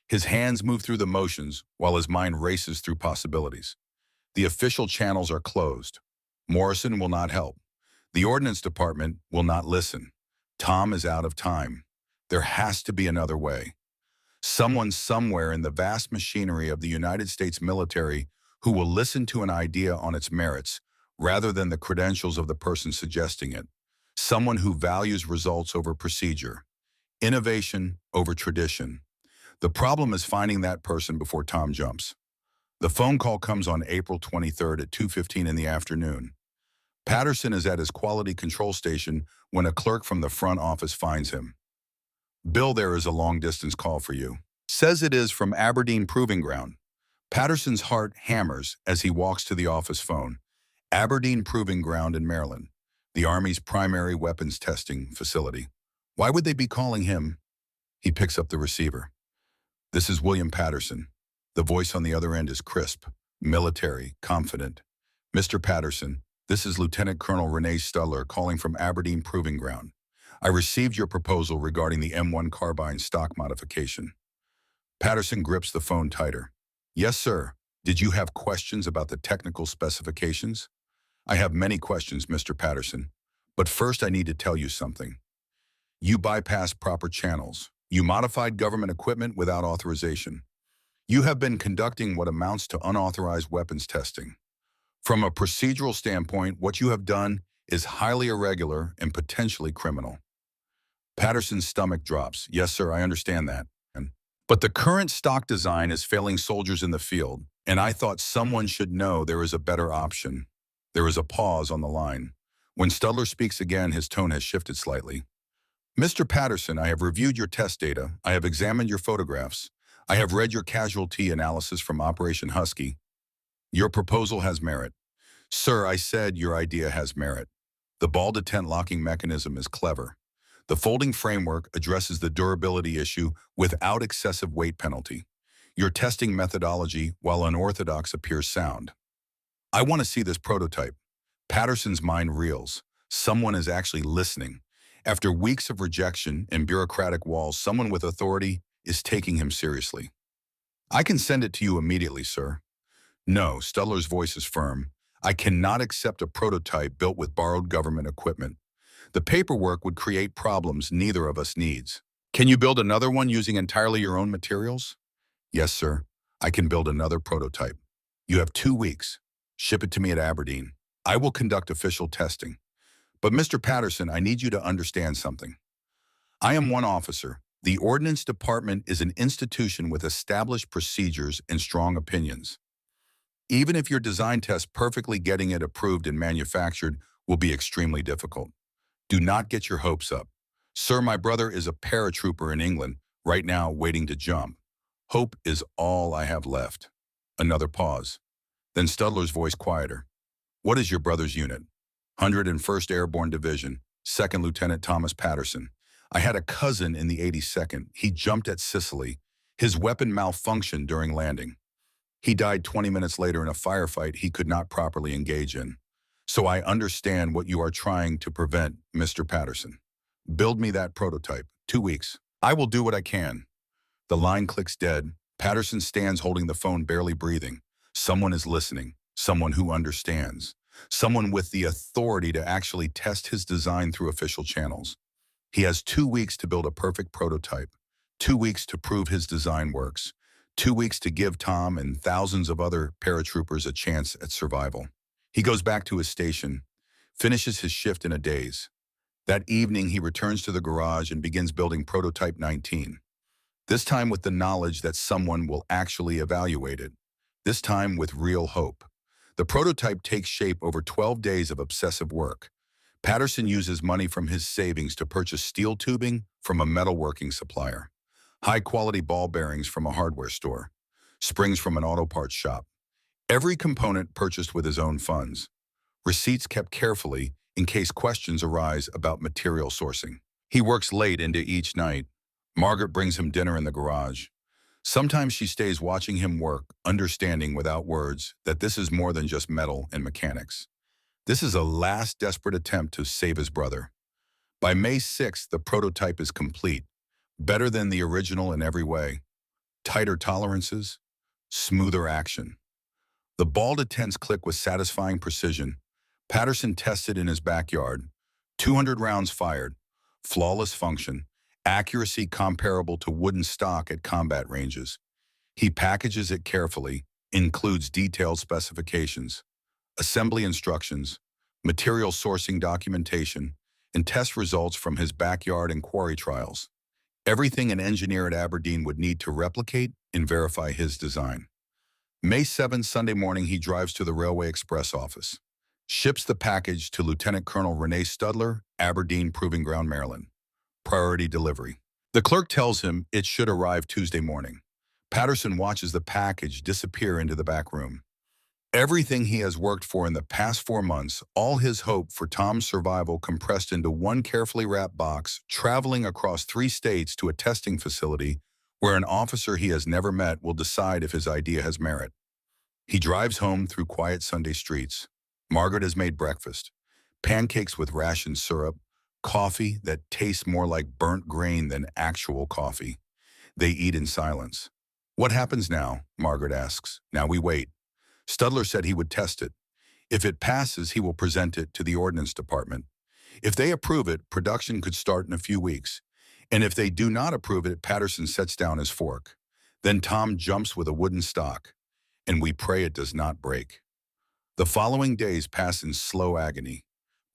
Speaker 1: His hands move through the motions while his mind races through possibilities. The official channels are closed. Morrison will not help. The Ordnance Department will not listen. Tom is out of time. There has to be another way. Someone somewhere in the vast machinery of the United States military who will listen to an idea on its merits rather than the credentials of the person suggesting it. Someone who values results over procedure, innovation over tradition. The problem is finding that person before Tom jumps. The phone call comes on April 23rd at 2:15 in the afternoon. Patterson is at his quality control station when a clerk from the front office finds him. Bill, there is a long-distance call for you. Says it is from Aberdeen Proving Ground. Patterson's heart hammers as he walks to the office phone. Aberdeen Proving Ground in Maryland, the Army's primary weapons testing facility. Why would they be calling him? He picks up the receiver. This is William Patterson. The voice on the other end is crisp, military, confident. Mr. Patterson, this is Lieutenant Colonel Renee Stutler calling from Aberdeen Proving Ground. I received your proposal regarding the M1 Carbine stock modification. Patterson grips the phone tighter. Yes, sir. Did you have questions about the technical specifications? I have many questions, Mr. Patterson. But first I need to tell you something. You bypassed proper channels. You modified government equipment without authorization. You have been conducting what amounts to unauthorized weapons testing. From a procedural standpoint, what you have done is highly irregular and potentially criminal. Patterson's stomach drops. Yes, sir, I understand that. But the current stock design is failing soldiers in the field, and I thought someone should know there is a better option. There is a pause on the line. When Stutler speaks again, his tone has shifted slightly. Mr. Patterson, I have reviewed your test data. I have examined your photographs. I have read your casualty analysis from Operation Husky. Your proposal has merit. Sir, I said your idea has merit. The ball detent locking mechanism is clever. The folding framework addresses the durability issue without excessive weight penalty. Your testing methodology, while unorthodox, appears sound. I want to see this prototype. Patterson's mind reels. Someone is actually listening. After weeks of rejection and bureaucratic walls, someone with authority is taking him seriously. I can send it to you immediately, sir. No, Studler's voice is firm. I cannot accept a prototype built with borrowed government equipment. The paperwork would create problems neither of us needs. Can you build another one using entirely your own materials? Yes, sir. I can build another prototype. You have 2 weeks. Ship it to me at Aberdeen. I will conduct official testing. But Mr. Patterson, I need you to understand something. I am one officer. The Ordnance Department is an institution with established procedures and strong opinions. Even if your design test perfectly getting it approved and manufactured will be extremely difficult. Do not get your hopes up. Sir, my brother is a paratrooper in England, right now waiting to jump. Hope is all I have left. Another pause. Then Studler's voice quieter. What is your brother's unit? 101st Airborne Division, 2nd Lieutenant Thomas Patterson. I had a cousin in the 82nd. He jumped at Sicily. His weapon malfunctioned during landing. He died 20 minutes later in a firefight he could not properly engage in. So I understand what you are trying to prevent, Mr. Patterson. Build me that prototype. 2 weeks. I will do what I can. The line clicks dead. Patterson stands holding the phone, barely breathing. Someone is listening. Someone who understands. Someone with the authority to actually test his design through official channels. He has 2 weeks to build a perfect prototype. 2 weeks to prove his design works. 2 weeks to give Tom and thousands of other paratroopers a chance at survival. He goes back to his station, finishes his shift in a daze. That evening, he returns to the garage and begins building prototype 19. This time with the knowledge that someone will actually evaluate it. This time with real hope. The prototype takes shape over 12 days of obsessive work. Patterson uses money from his savings to purchase steel tubing from a metalworking supplier, high-quality ball bearings from a hardware store, springs from an auto parts shop. Every component purchased with his own funds. Receipts kept carefully in case questions arise about material sourcing. He works late into each night. Margaret brings him dinner in the garage. Sometimes she stays watching him work, understanding without words that this is more than just metal and mechanics. This is a last desperate attempt to save his brother. By May 6th, the prototype is complete, better than the original in every way. Tighter tolerances, smoother action. The ball detents click with satisfying precision. Patterson tested in his backyard. 200 rounds fired, flawless function, accuracy comparable to wooden stock at combat ranges. He packages it carefully, includes detailed specifications, assembly instructions, material sourcing documentation, and test results from his backyard and quarry trials. Everything an engineer at Aberdeen would need to replicate and verify his design. May 7th, Sunday morning, he drives to the Railway Express office. Ships the package to Lieutenant Colonel Renee Studler, Aberdeen Proving Ground, Maryland. Priority delivery. The clerk tells him it should arrive Tuesday morning. Patterson watches the package disappear into the back room. Everything he has worked for in the past 4 months, all his hope for Tom's survival compressed into one carefully wrapped box, traveling across 3 states to a testing facility where an officer he has never met will decide if his idea has merit. He drives home through quiet Sunday streets. Margaret has made breakfast. Pancakes with ration syrup, coffee that tastes more like burnt grain than actual coffee. They eat in silence. What happens now? Margaret asks. Now we wait. Studler said he would test it. If it passes, he will present it to the Ordnance Department. If they approve it, production could start in a few weeks. And if they do not approve it, Patterson sets down his fork. Then Tom jumps with a wooden stock, and we pray it does not break. The following days pass in slow agony.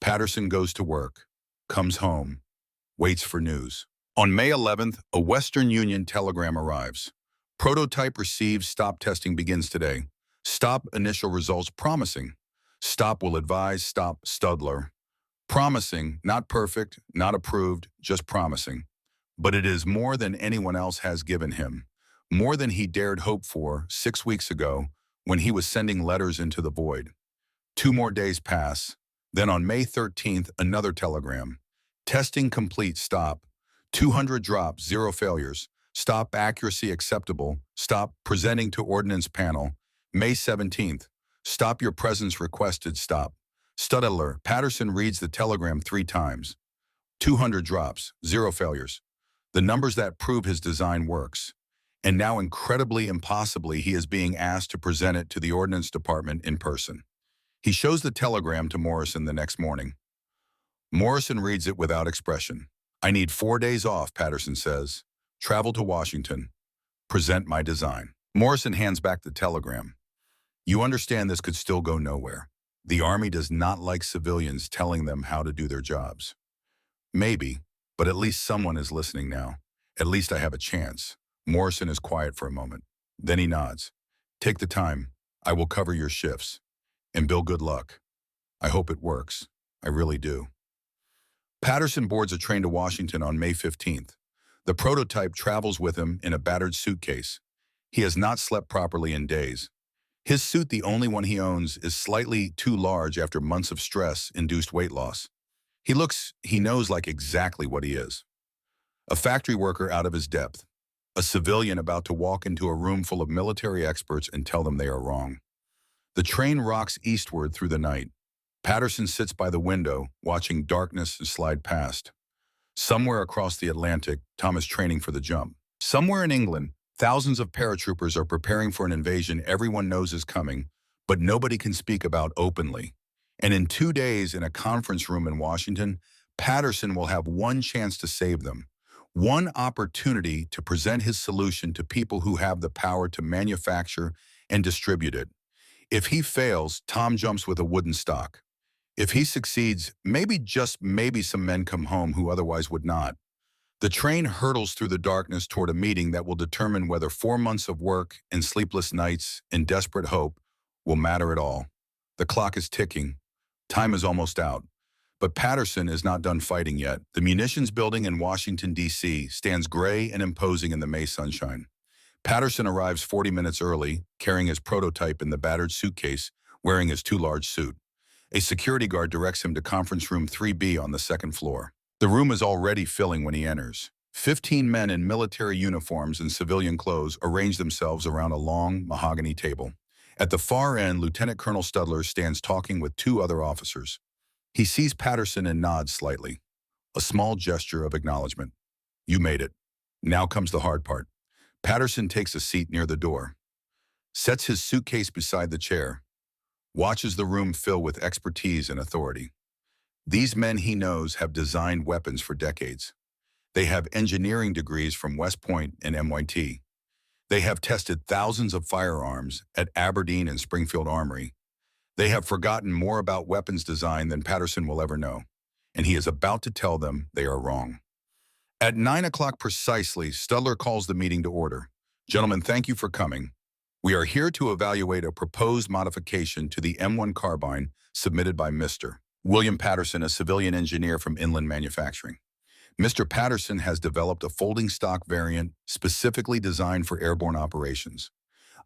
Speaker 1: Patterson goes to work, comes home, waits for news. On May 11th, a Western Union telegram arrives. Prototype received, stop testing begins today. Stop initial results promising. Stop will advise, stop Studler. Promising, not perfect, not approved, just promising. But it is more than anyone else has given him. More than he dared hope for 6 weeks ago when he was sending letters into the void. 2 more days pass. Then on May 13th, another telegram. Testing complete, stop. 200 drops, 0 failures. Stop accuracy acceptable. Stop presenting to ordnance panel. May 17th, stop your presence requested, stop. Stuttler, Patterson reads the telegram 3 times. 200 drops, 0 failures. The numbers that prove his design works. And now, incredibly impossibly, he is being asked to present it to the Ordnance Department in person. He shows the telegram to Morrison the next morning. Morrison reads it without expression. I need 4 days off, Patterson says. Travel to Washington. Present my design. Morrison hands back the telegram. You understand this could still go nowhere. The Army does not like civilians telling them how to do their jobs. Maybe, but at least someone is listening now. At least I have a chance. Morrison is quiet for a moment. Then he nods. Take the time. I will cover your shifts. And Bill, good luck. I hope it works. I really do. Patterson boards a train to Washington on May 15th. The prototype travels with him in a battered suitcase. He has not slept properly in days. His suit, the only one he owns, is slightly too large after months of stress-induced weight loss. He knows like exactly what he is. A factory worker out of his depth. A civilian about to walk into a room full of military experts and tell them they are wrong. The train rocks eastward through the night. Patterson sits by the window, watching darkness slide past. Somewhere across the Atlantic, Tom is training for the jump. Somewhere in England, thousands of paratroopers are preparing for an invasion everyone knows is coming, but nobody can speak about openly. And in 2 days, in a conference room in Washington, Patterson will have one chance to save them. One opportunity to present his solution to people who have the power to manufacture and distribute it. If he fails, Tom jumps with a wooden stock. If he succeeds, maybe, just maybe, some men come home who otherwise would not. The train hurtles through the darkness toward a meeting that will determine whether 4 months of work and sleepless nights and desperate hope will matter at all. The clock is ticking. Time is almost out. But Patterson is not done fighting yet. The munitions building in Washington, D.C. stands gray and imposing in the May sunshine. Patterson arrives 40 minutes early, carrying his prototype in the battered suitcase, wearing his too large suit. A security guard directs him to conference room 3B on the 2nd floor. The room is already filling when he enters. 15 men in military uniforms and civilian clothes arrange themselves around a long, mahogany table. At the far end, Lieutenant Colonel Stuttler stands talking with 2 other officers. He sees Patterson and nods slightly. A small gesture of acknowledgement. You made it. Now comes the hard part. Patterson takes a seat near the door, sets his suitcase beside the chair, watches the room fill with expertise and authority. These men, he knows, have designed weapons for decades. They have engineering degrees from West Point and MIT. They have tested thousands of firearms at Aberdeen and Springfield Armory. They have forgotten more about weapons design than Patterson will ever know, and he is about to tell them they are wrong. At 9 o'clock precisely, Stuttler calls the meeting to order. Gentlemen, thank you for coming. We are here to evaluate a proposed modification to the M1 Carbine submitted by Mr. William Patterson, a civilian engineer from Inland Manufacturing. Mr. Patterson has developed a folding stock variant specifically designed for airborne operations.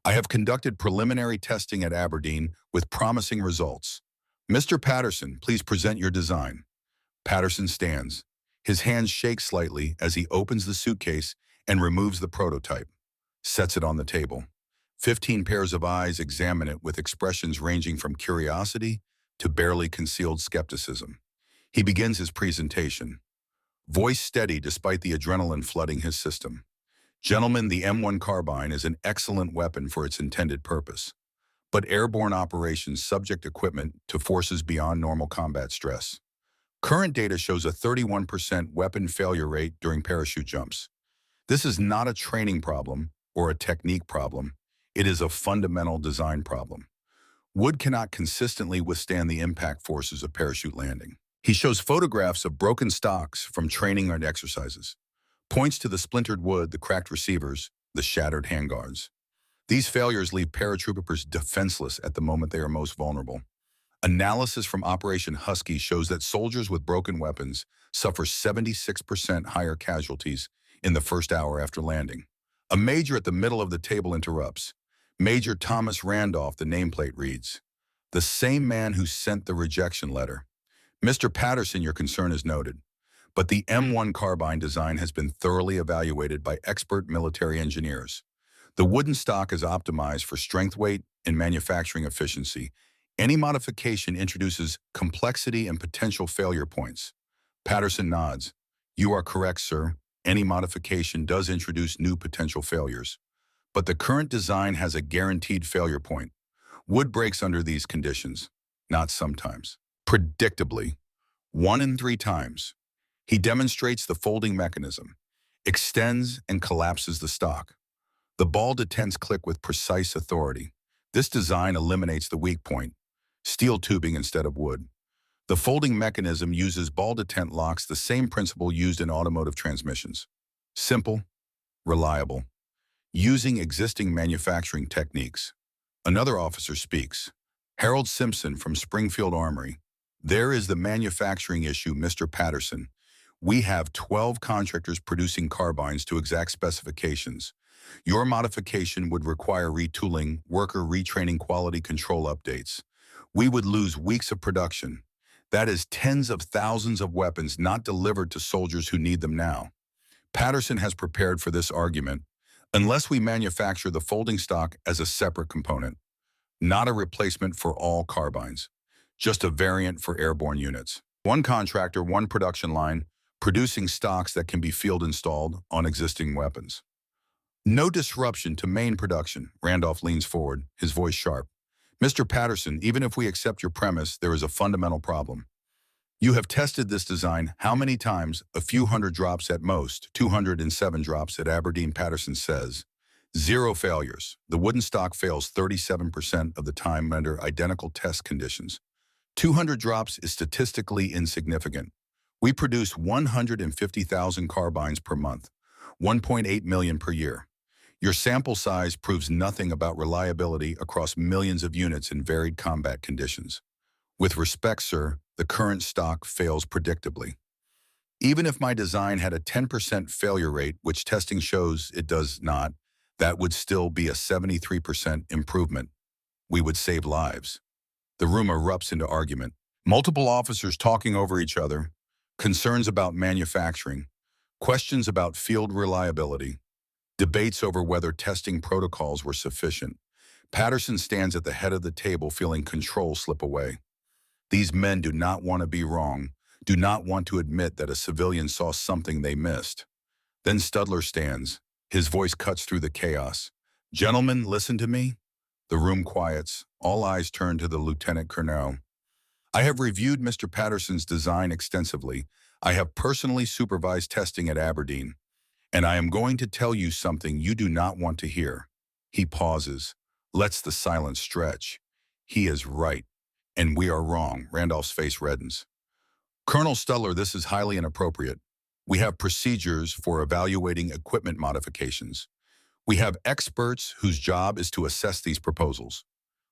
Speaker 1: I have conducted preliminary testing at Aberdeen with promising results. Mr. Patterson, please present your design. Patterson stands. His hands shake slightly as he opens the suitcase and removes the prototype, sets it on the table. 15 pairs of eyes examine it with expressions ranging from curiosity to barely concealed skepticism. He begins his presentation, voice steady despite the adrenaline flooding his system. Gentlemen, the M1 Carbine is an excellent weapon for its intended purpose, but airborne operations subject equipment to forces beyond normal combat stress. Current data shows a 31% weapon failure rate during parachute jumps. This is not a training problem or a technique problem. It is a fundamental design problem. Wood cannot consistently withstand the impact forces of parachute landing. He shows photographs of broken stocks from training and exercises, points to the splintered wood, the cracked receivers, the shattered handguards. These failures leave paratroopers defenseless at the moment they are most vulnerable. Analysis from Operation Husky shows that soldiers with broken weapons suffer 76% higher casualties in the first hour after landing. A major at the middle of the table interrupts. Major Thomas Randolph, the nameplate reads. The same man who sent the rejection letter. Mr. Patterson, your concern is noted, but the M1 carbine design has been thoroughly evaluated by expert military engineers. The wooden stock is optimized for strength, weight, and manufacturing efficiency. Any modification introduces complexity and potential failure points. Patterson nods. You are correct, sir. Any modification does introduce new potential failures. But the current design has a guaranteed failure point. Wood breaks under these conditions, not sometimes. Predictably, 1 in 3 times. He demonstrates the folding mechanism, extends and collapses the stock. The ball detents click with precise authority. This design eliminates the weak point, steel tubing instead of wood. The folding mechanism uses ball detent locks, the same principle used in automotive transmissions. Simple, reliable, using existing manufacturing techniques. Another officer speaks. Harold Simpson from Springfield Armory. There is the manufacturing issue, Mr. Patterson. We have 12 contractors producing carbines to exact specifications. Your modification would require retooling, worker retraining, quality control updates. We would lose weeks of production. That is tens of thousands of weapons not delivered to soldiers who need them now. Patterson has prepared for this argument, unless we manufacture the folding stock as a separate component, not a replacement for all carbines, just a variant for airborne units. One contractor, one production line, producing stocks that can be field installed on existing weapons. No disruption to main production. Randolph leans forward, his voice sharp. Mr. Patterson, even if we accept your premise, there is a fundamental problem. You have tested this design how many times? A few hundred drops at most, 207 drops at Aberdeen. Patterson says. 0 failures. The wooden stock fails 37% of the time under identical test conditions. 200 drops is statistically insignificant. We produce 150,000 carbines per month, 1.8 million per year. Your sample size proves nothing about reliability across millions of units in varied combat conditions. With respect, sir, the current stock fails predictably. Even if my design had a 10% failure rate, which testing shows it does not, that would still be a 73% improvement. We would save lives. The room erupts into argument. Multiple officers talking over each other, concerns about manufacturing, questions about field reliability, debates over whether testing protocols were sufficient. Patterson stands at the head of the table, feeling control slip away. These men do not want to be wrong, do not want to admit that a civilian saw something they missed. Then Studler stands. His voice cuts through the chaos. Gentlemen, listen to me. The room quiets. All eyes turn to the lieutenant colonel. I have reviewed Mr. Patterson's design extensively. I have personally supervised testing at Aberdeen. And I am going to tell you something you do not want to hear. He pauses, lets the silence stretch. He is right, and we are wrong. Randolph's face reddens. Colonel Studler, this is highly inappropriate. We have procedures for evaluating equipment modifications. We have experts whose job is to assess these proposals.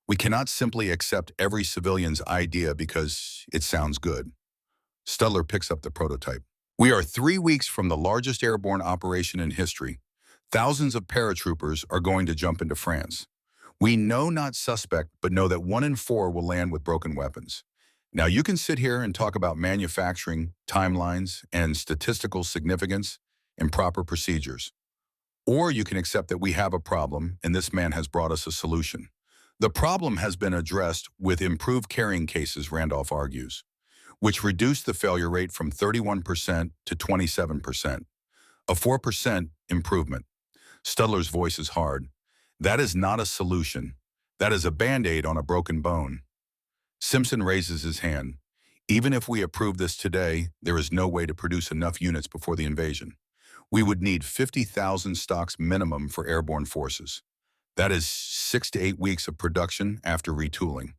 Speaker 1: We cannot simply accept every civilian's idea because it sounds good. Studler picks up the prototype. We are 3 weeks from the largest airborne operation in history. Thousands of paratroopers are going to jump into France. We know not suspect, but know that 1 in 4 will land with broken weapons. Now you can sit here and talk about manufacturing, timelines, and statistical significance and proper procedures. Or you can accept that we have a problem and this man has brought us a solution. The problem has been addressed with improved carrying cases, Randolph argues, which reduced the failure rate from 31% to 27%, a 4% improvement. Studler's voice is hard. That is not a solution. That is a Band-Aid on a broken bone. Simpson raises his hand. Even if we approve this today, there is no way to produce enough units before the invasion. We would need 50,000 stocks minimum for airborne forces. That is 6 to 8 weeks of production after retooling.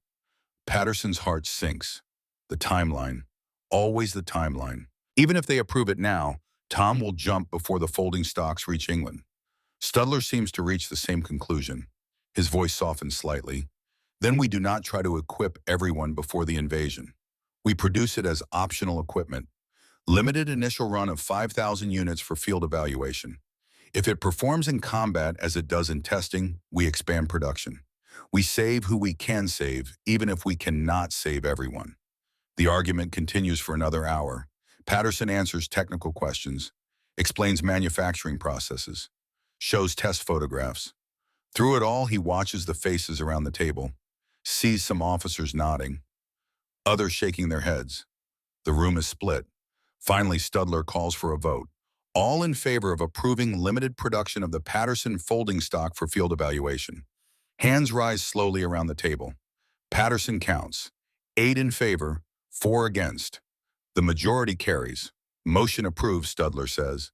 Speaker 1: Patterson's heart sinks. The timeline. Always the timeline. Even if they approve it now, Tom will jump before the folding stocks reach England. Studler seems to reach the same conclusion. His voice softens slightly. Then we do not try to equip everyone before the invasion. We produce it as optional equipment. Limited initial run of 5,000 units for field evaluation. If it performs in combat as it does in testing, we expand production. We save who we can save, even if we cannot save everyone. The argument continues for another hour. Patterson answers technical questions, explains manufacturing processes, shows test photographs. Through it all, he watches the faces around the table, sees some officers nodding, others shaking their heads. The room is split. Finally, Studler calls for a vote, all in favor of approving limited production of the Patterson folding stock for field evaluation. Hands rise slowly around the table. Patterson counts. 8 in favor, 4 against. The majority carries. Motion approved, Studler says.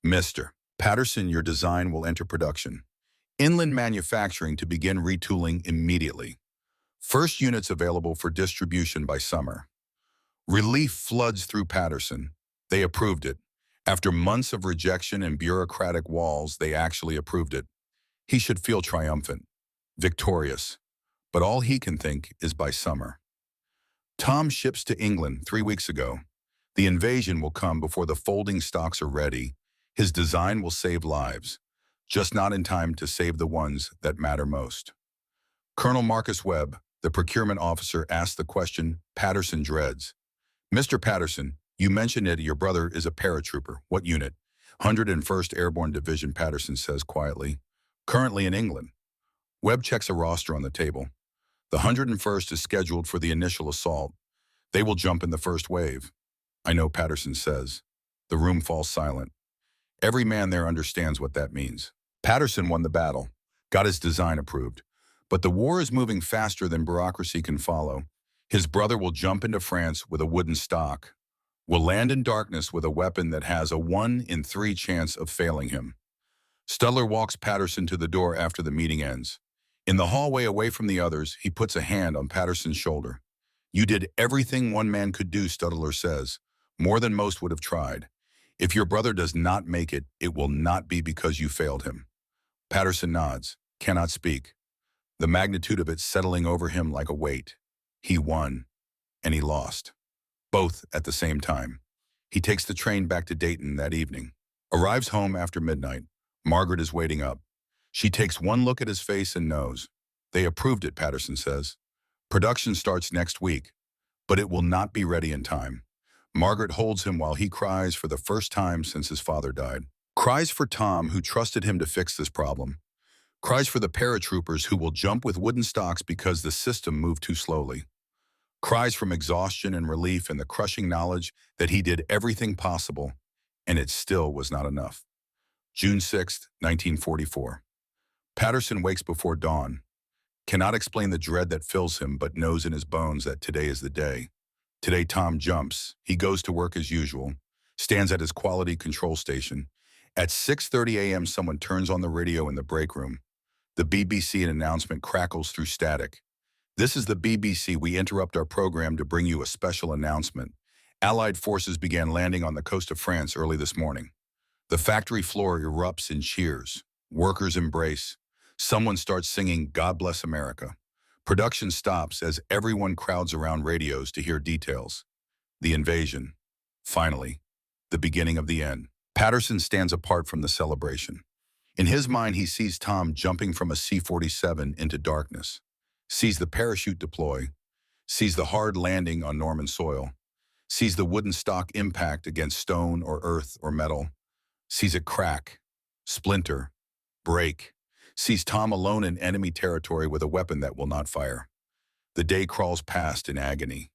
Speaker 1: Mr. Patterson, your design will enter production. Inland manufacturing to begin retooling immediately. First units available for distribution by summer. Relief floods through Patterson. They approved it. After months of rejection and bureaucratic walls, they actually approved it. He should feel triumphant, victorious. But all he can think is by summer. Tom ships to England 3 weeks ago. The invasion will come before the folding stocks are ready. His design will save lives, just not in time to save the ones that matter most. Colonel Marcus Webb, the procurement officer, asked the question Patterson dreads. Mr. Patterson, you mentioned it, your brother is a paratrooper. What unit? 101st Airborne Division, Patterson says quietly. Currently in England. Webb checks a roster on the table. The 101st is scheduled for the initial assault. They will jump in the first wave. I know, Patterson says. The room falls silent. Every man there understands what that means. Patterson won the battle, got his design approved. But the war is moving faster than bureaucracy can follow. His brother will jump into France with a wooden stock, will land in darkness with a weapon that has a 1 in 3 chance of failing him. Studler walks Patterson to the door after the meeting ends. In the hallway away from the others, he puts a hand on Patterson's shoulder. You did everything one man could do, Studler says, more than most would have tried. If your brother does not make it, it will not be because you failed him. Patterson nods, cannot speak. The magnitude of it settling over him like a weight. He won, and he lost. Both at the same time. He takes the train back to Dayton that evening. Arrives home after midnight. Margaret is waiting up. She takes one look at his face and knows. They approved it, Patterson says. Production starts next week, but it will not be ready in time. Margaret holds him while he cries for the first time since his father died. Cries for Tom, who trusted him to fix this problem. Cries for the paratroopers who will jump with wooden stocks because the system moved too slowly. Cries from exhaustion and relief and the crushing knowledge that he did everything possible, and it still was not enough. June 6, 1944. Patterson wakes before dawn. Cannot explain the dread that fills him, but knows in his bones that today is the day. Today Tom jumps. He goes to work as usual, stands at his quality control station. At 6:30 a.m. someone turns on the radio in the break room. The BBC announcement crackles through static. This is the BBC. We interrupt our program to bring you a special announcement. Allied forces began landing on the coast of France early this morning. The factory floor erupts in cheers. Workers embrace. Someone starts singing God Bless America. Production stops as everyone crowds around radios to hear details. The invasion. Finally, the beginning of the end. Patterson stands apart from the celebration. In his mind, he sees Tom jumping from a C-47 into darkness, sees the parachute deploy, sees the hard landing on Norman soil, sees the wooden stock impact against stone or earth or metal, sees it crack, splinter, break, sees Tom alone in enemy territory with a weapon that will not fire. The day crawls past in agony.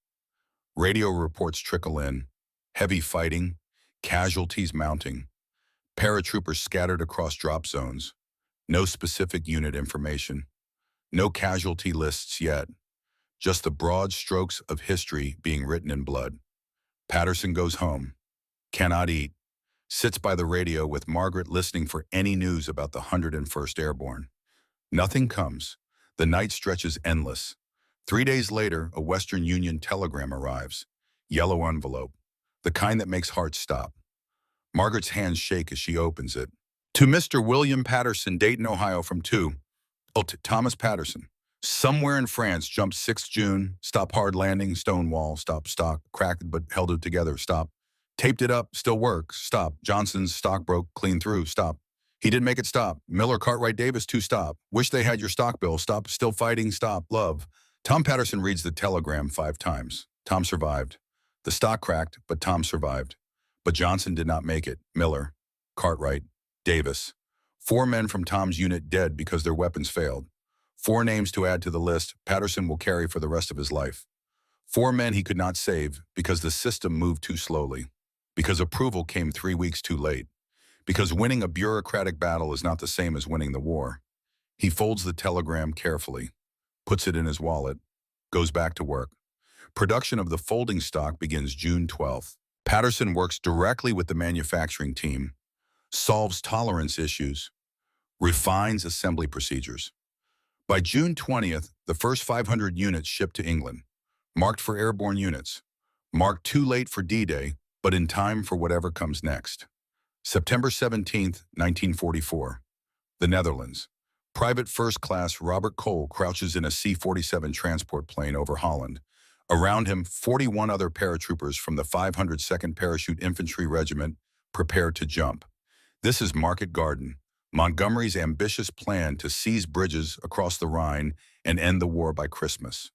Speaker 1: Radio reports trickle in, heavy fighting, casualties mounting, paratroopers scattered across drop zones, no specific unit information, no casualty lists yet, just the broad strokes of history being written in blood. Patterson goes home, cannot eat, sits by the radio with Margaret listening for any news about the 101st Airborne. Nothing comes. The night stretches endless. 3 days later, a Western Union telegram arrives. Yellow envelope, the kind that makes hearts stop. Margaret's hands shake as she opens it. To Mr. William Patterson, Dayton, Ohio, from Thomas Patterson. Somewhere in France, jumped 6 June, stop hard landing, stone wall, stop stock, cracked but held it together, stop. Taped it up, still works, stop. Johnson's stock broke clean through, stop. He didn't make it stop. Miller, Cartwright, Davis, two stop. Wish they had your stock bill. Stop, still fighting, stop, love. Tom Patterson reads the telegram 5 times. Tom survived. The stock cracked, but Tom survived. But Johnson did not make it. Miller, Cartwright, Davis. 4 men from Tom's unit dead because their weapons failed. 4 names to add to the list Patterson will carry for the rest of his life. 4 men he could not save because the system moved too slowly. Because approval came 3 weeks too late. Because winning a bureaucratic battle is not the same as winning the war. He folds the telegram carefully, puts it in his wallet, goes back to work. Production of the folding stock begins June 12th. Patterson works directly with the manufacturing team, solves tolerance issues, refines assembly procedures. By June 20th, the first 500 units shipped to England, marked for airborne units, marked too late for D-Day, but in time for whatever comes next. September 17th, 1944. The Netherlands. Private First Class Robert Cole crouches in a C-47 transport plane over Holland. Around him, 41 other paratroopers from the 502nd Parachute Infantry Regiment prepare to jump. This is Market Garden, Montgomery's ambitious plan to seize bridges across the Rhine and end the war by Christmas.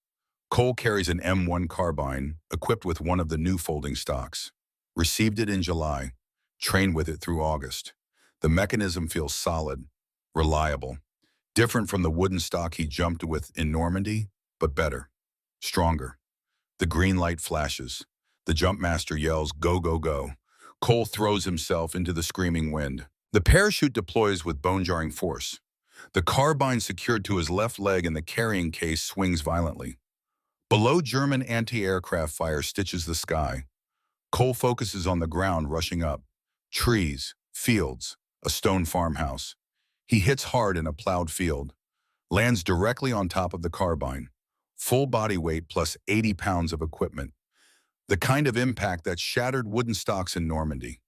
Speaker 1: Cole carries an M1 carbine equipped with one of the new folding stocks. Received it in July. Trained with it through August. The mechanism feels solid, reliable, different from the wooden stock he jumped with in Normandy, but better, stronger. The green light flashes. The jump master yells, "Go, go, go." Cole throws himself into the screaming wind. The parachute deploys with bone-jarring force. The carbine secured to his left leg in the carrying case swings violently. Below, German anti-aircraft fire stitches the sky. Cole focuses on the ground rushing up. Trees, fields, a stone farmhouse. He hits hard in a plowed field, lands directly on top of the carbine. Full body weight plus 80 pounds of equipment. The kind of impact that shattered wooden stocks in Normandy.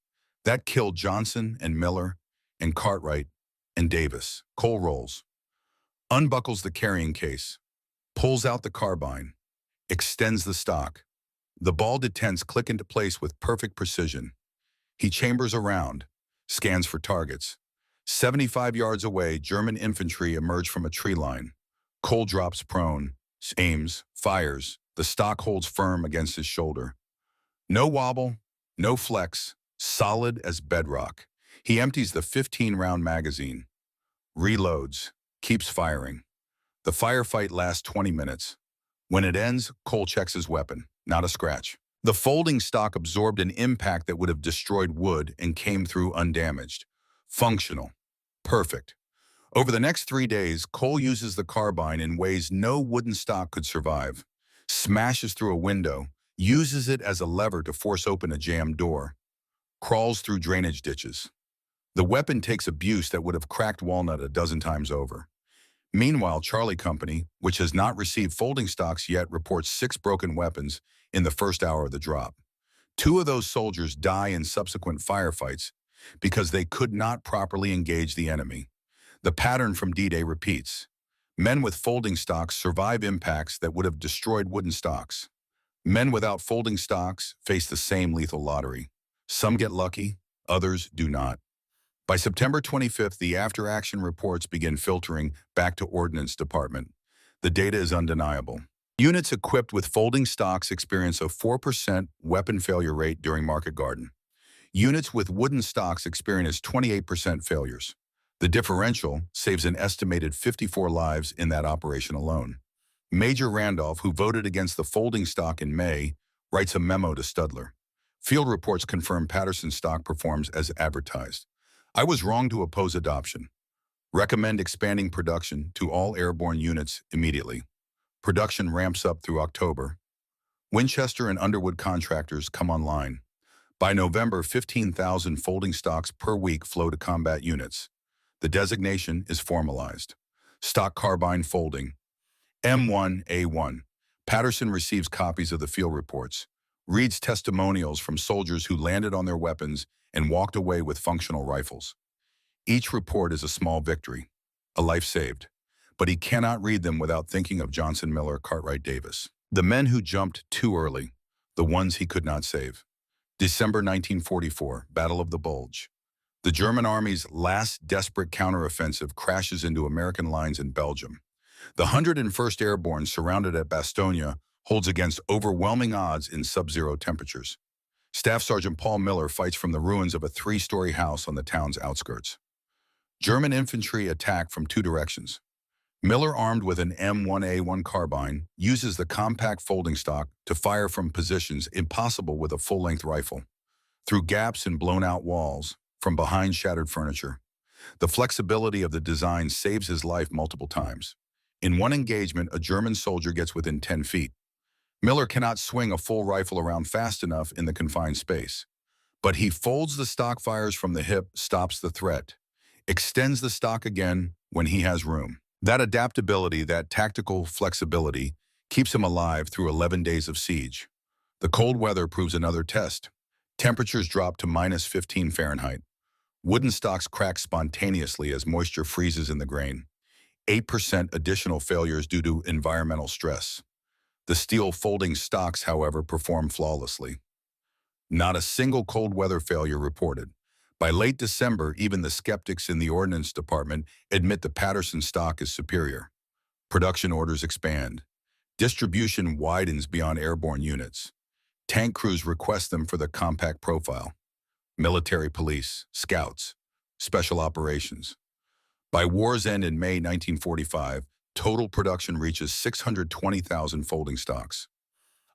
Speaker 1: That killed Johnson and Miller and Cartwright and Davis. Cole rolls, unbuckles the carrying case, pulls out the carbine, extends the stock. The ball detents click into place with perfect precision. He chambers around, scans for targets. 75 yards away, German infantry emerge from a tree line. Cole drops prone, aims, fires. The stock holds firm against his shoulder. No wobble, no flex, solid as bedrock. He empties the 15-round magazine, reloads, keeps firing. The firefight lasts 20 minutes. When it ends, Cole checks his weapon, not a scratch. The folding stock absorbed an impact that would have destroyed wood and came through undamaged. Functional. Perfect. Over the next 3 days, Cole uses the carbine in ways no wooden stock could survive. Smashes through a window, uses it as a lever to force open a jammed door, crawls through drainage ditches. The weapon takes abuse that would have cracked walnut a dozen times over. Meanwhile, Charlie Company, which has not received folding stocks yet, reports 6 broken weapons in the first hour of the drop. 2 of those soldiers die in subsequent firefights because they could not properly engage the enemy. The pattern from D-Day repeats. Men with folding stocks survive impacts that would have destroyed wooden stocks. Men without folding stocks face the same lethal lottery. Some get lucky, others do not. By September 25th, the after-action reports begin filtering back to Ordnance Department. The data is undeniable. Units equipped with folding stocks experience a 4% weapon failure rate during Market Garden. Units with wooden stocks experience 28% failures. The differential saves an estimated 54 lives in that operation alone. Major Randolph, who voted against the folding stock in May, writes a memo to Studler. Field reports confirm Patterson's stock performs as advertised. I was wrong to oppose adoption. Recommend expanding production to all airborne units immediately. Production ramps up through October. Winchester and Underwood contractors come online. By November, 15,000 folding stocks per week flow to combat units. The designation is formalized. Stock carbine folding. M1A1. Patterson receives copies of the field reports, reads testimonials from soldiers who landed on their weapons and walked away with functional rifles. Each report is a small victory, a life saved, but he cannot read them without thinking of Johnson, Miller, Cartwright, Davis. The men who jumped too early, the ones he could not save. December 1944, Battle of the Bulge. The German army's last desperate counteroffensive crashes into American lines in Belgium. The 101st Airborne, surrounded at Bastogne, holds against overwhelming odds in sub-zero temperatures. Staff Sergeant Paul Miller fights from the ruins of a three-story house on the town's outskirts. German infantry attack from two directions. Miller, armed with an M1A1 carbine, uses the compact folding stock to fire from positions impossible with a full-length rifle. Through gaps in blown-out walls, from behind shattered furniture. The flexibility of the design saves his life multiple times. In one engagement, a German soldier gets within 10 feet. Miller cannot swing a full rifle around fast enough in the confined space. But he folds the stock, fires from the hip, stops the threat, extends the stock again when he has room. That adaptability, that tactical flexibility, keeps him alive through 11 days of siege. The cold weather proves another test. Temperatures drop to -15 Fahrenheit. Wooden stocks crack spontaneously as moisture freezes in the grain. 8% additional failures due to environmental stress. The steel folding stocks, however, perform flawlessly. Not a single cold weather failure reported. By late December, even the skeptics in the Ordnance Department admit the Patterson stock is superior. Production orders expand. Distribution widens beyond airborne units. Tank crews request them for the compact profile. Military police, scouts, special operations. By war's end in May 1945, total production reaches 620,000 folding stocks.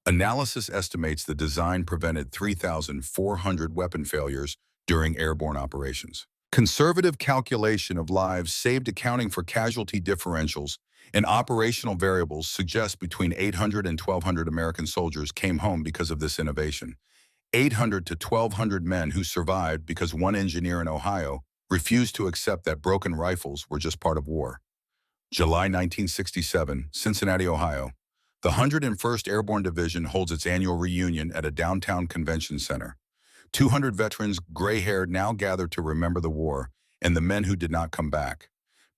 Speaker 1: Analysis estimates the design prevented 3,400 weapon failures during airborne operations. Conservative calculation of lives saved, accounting for casualty differentials and operational variables, suggests between 800 and 1,200 American soldiers came home because of this innovation. 800 to 1,200 men who survived because one engineer in Ohio refused to accept that broken rifles were just part of war. July 1967, Cincinnati, Ohio. The 101st Airborne Division holds its annual reunion at a downtown convention center. 200 veterans, gray-haired, now gather to remember the war and the men who did not come back.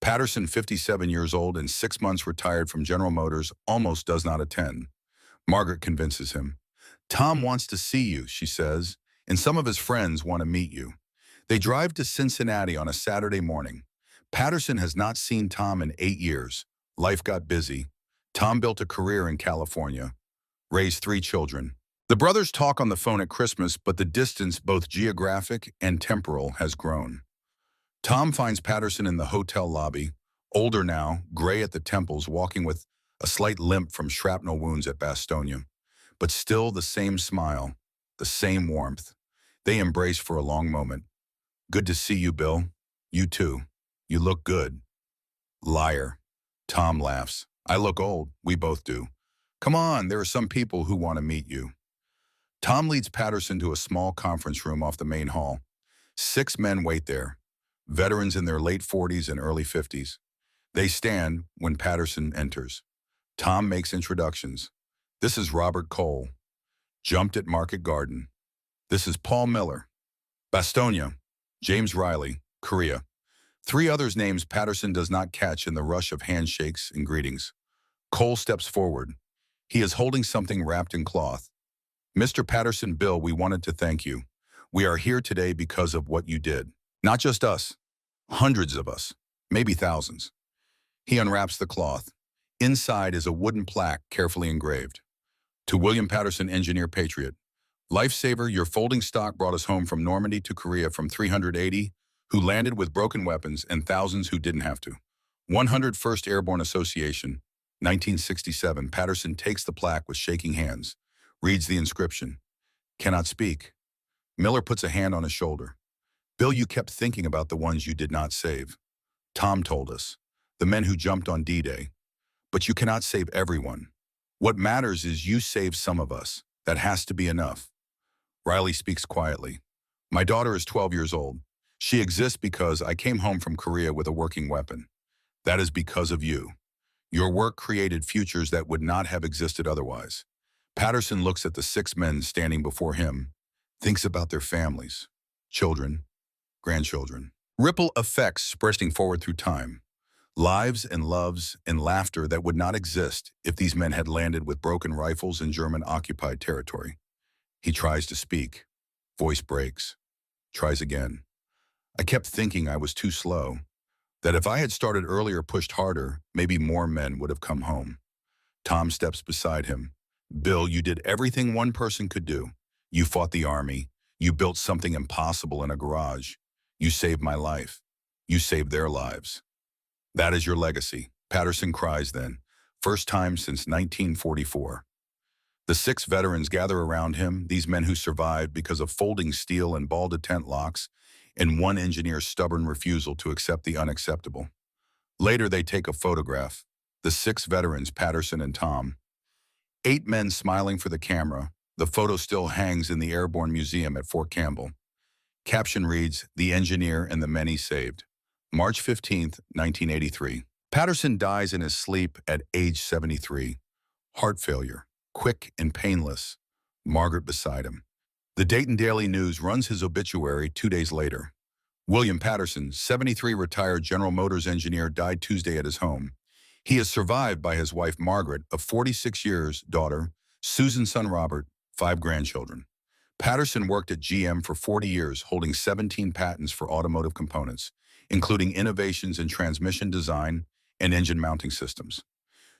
Speaker 1: Patterson, 57 years old and 6 months retired from General Motors, almost does not attend. Margaret convinces him. Tom wants to see you, she says, and some of his friends want to meet you. They drive to Cincinnati on a Saturday morning. Patterson has not seen Tom in 8 years. Life got busy. Tom built a career in California, raised 3 children. The brothers talk on the phone at Christmas, but the distance, both geographic and temporal, has grown. Tom finds Patterson in the hotel lobby, older now, gray at the temples, walking with a slight limp from shrapnel wounds at Bastogne. But still the same smile, the same warmth. They embrace for a long moment. Good to see you, Bill. You too. You look good. Liar. Tom laughs. I look old. We both do. Come on, there are some people who want to meet you. Tom leads Patterson to a small conference room off the main hall. 6 men wait there, veterans in their late 40s and early 50s. They stand when Patterson enters. Tom makes introductions. This is Robert Cole, jumped at Market Garden. This is Paul Miller, Bastogne. James Riley, Korea. 3 others' names Patterson does not catch in the rush of handshakes and greetings. Cole steps forward. He is holding something wrapped in cloth. Mr. Patterson, Bill, we wanted to thank you. We are here today because of what you did. Not just us, hundreds of us, maybe thousands. He unwraps the cloth. Inside is a wooden plaque carefully engraved. To William Patterson, Engineer Patriot. Lifesaver, your folding stock brought us home from Normandy to Korea from 380 who landed with broken weapons and thousands who didn't have to. 101st Airborne Association, 1967. Patterson takes the plaque with shaking hands, reads the inscription. Cannot speak. Miller puts a hand on his shoulder. Bill, you kept thinking about the ones you did not save. Tom told us, the men who jumped on D-Day. But you cannot save everyone. What matters is you saved some of us. That has to be enough. Riley speaks quietly. My daughter is 12 years old. She exists because I came home from Korea with a working weapon. That is because of you. Your work created futures that would not have existed otherwise. Patterson looks at the 6 men standing before him, thinks about their families, children, grandchildren. Ripple effects spreading forward through time. Lives and loves and laughter that would not exist if these men had landed with broken rifles in German-occupied territory. He tries to speak. Voice breaks. Tries again. I kept thinking I was too slow, that if I had started earlier, pushed harder, maybe more men would have come home. Tom steps beside him. Bill, you did everything one person could do. You fought the army. You built something impossible in a garage. You saved my life. You saved their lives. That is your legacy. Patterson cries then, first time since 1944. The 6 veterans gather around him, these men who survived because of folding steel and ball-detent locks, and one engineer's stubborn refusal to accept the unacceptable. Later, they take a photograph. The 6 veterans, Patterson and Tom. 8 men smiling for the camera. The photo still hangs in the Airborne Museum at Fort Campbell. Caption reads, "The engineer and the men he saved." March 15th, 1983. Patterson dies in his sleep at age 73. Heart failure, quick and painless. Margaret beside him. The Dayton Daily News runs his obituary 2 days later. William Patterson, 73, retired General Motors engineer, died Tuesday at his home. He is survived by his wife Margaret, of 46 years, daughter, Susan, son Robert, 5 grandchildren. Patterson worked at GM for 40 years, holding 17 patents for automotive components, including innovations in transmission design and engine mounting systems.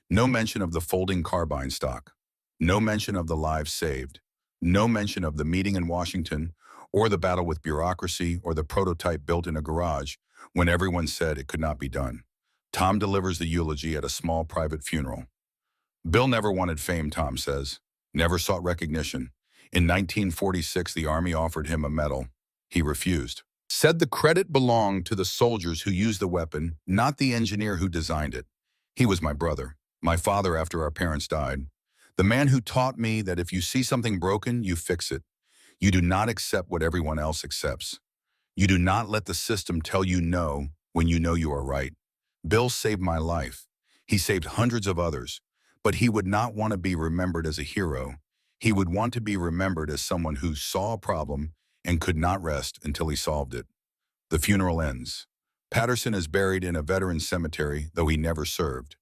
Speaker 1: No mention of the folding carbine stock. No mention of the lives saved. No mention of the meeting in Washington or the battle with bureaucracy or the prototype built in a garage when everyone said it could not be done. Tom delivers the eulogy at a small private funeral. Bill never wanted fame, Tom says. Never sought recognition. In 1946, the Army offered him a medal. He refused. Said the credit belonged to the soldiers who used the weapon, not the engineer who designed it. He was my brother, my father after our parents died. The man who taught me that if you see something broken, you fix it. You do not accept what everyone else accepts. You do not let the system tell you no when you know you are right. Bill saved my life. He saved hundreds of others, but he would not want to be remembered as a hero. He would want to be remembered as someone who saw a problem and could not rest until he solved it. The funeral ends. Patterson is buried in a veterans cemetery, though he never served.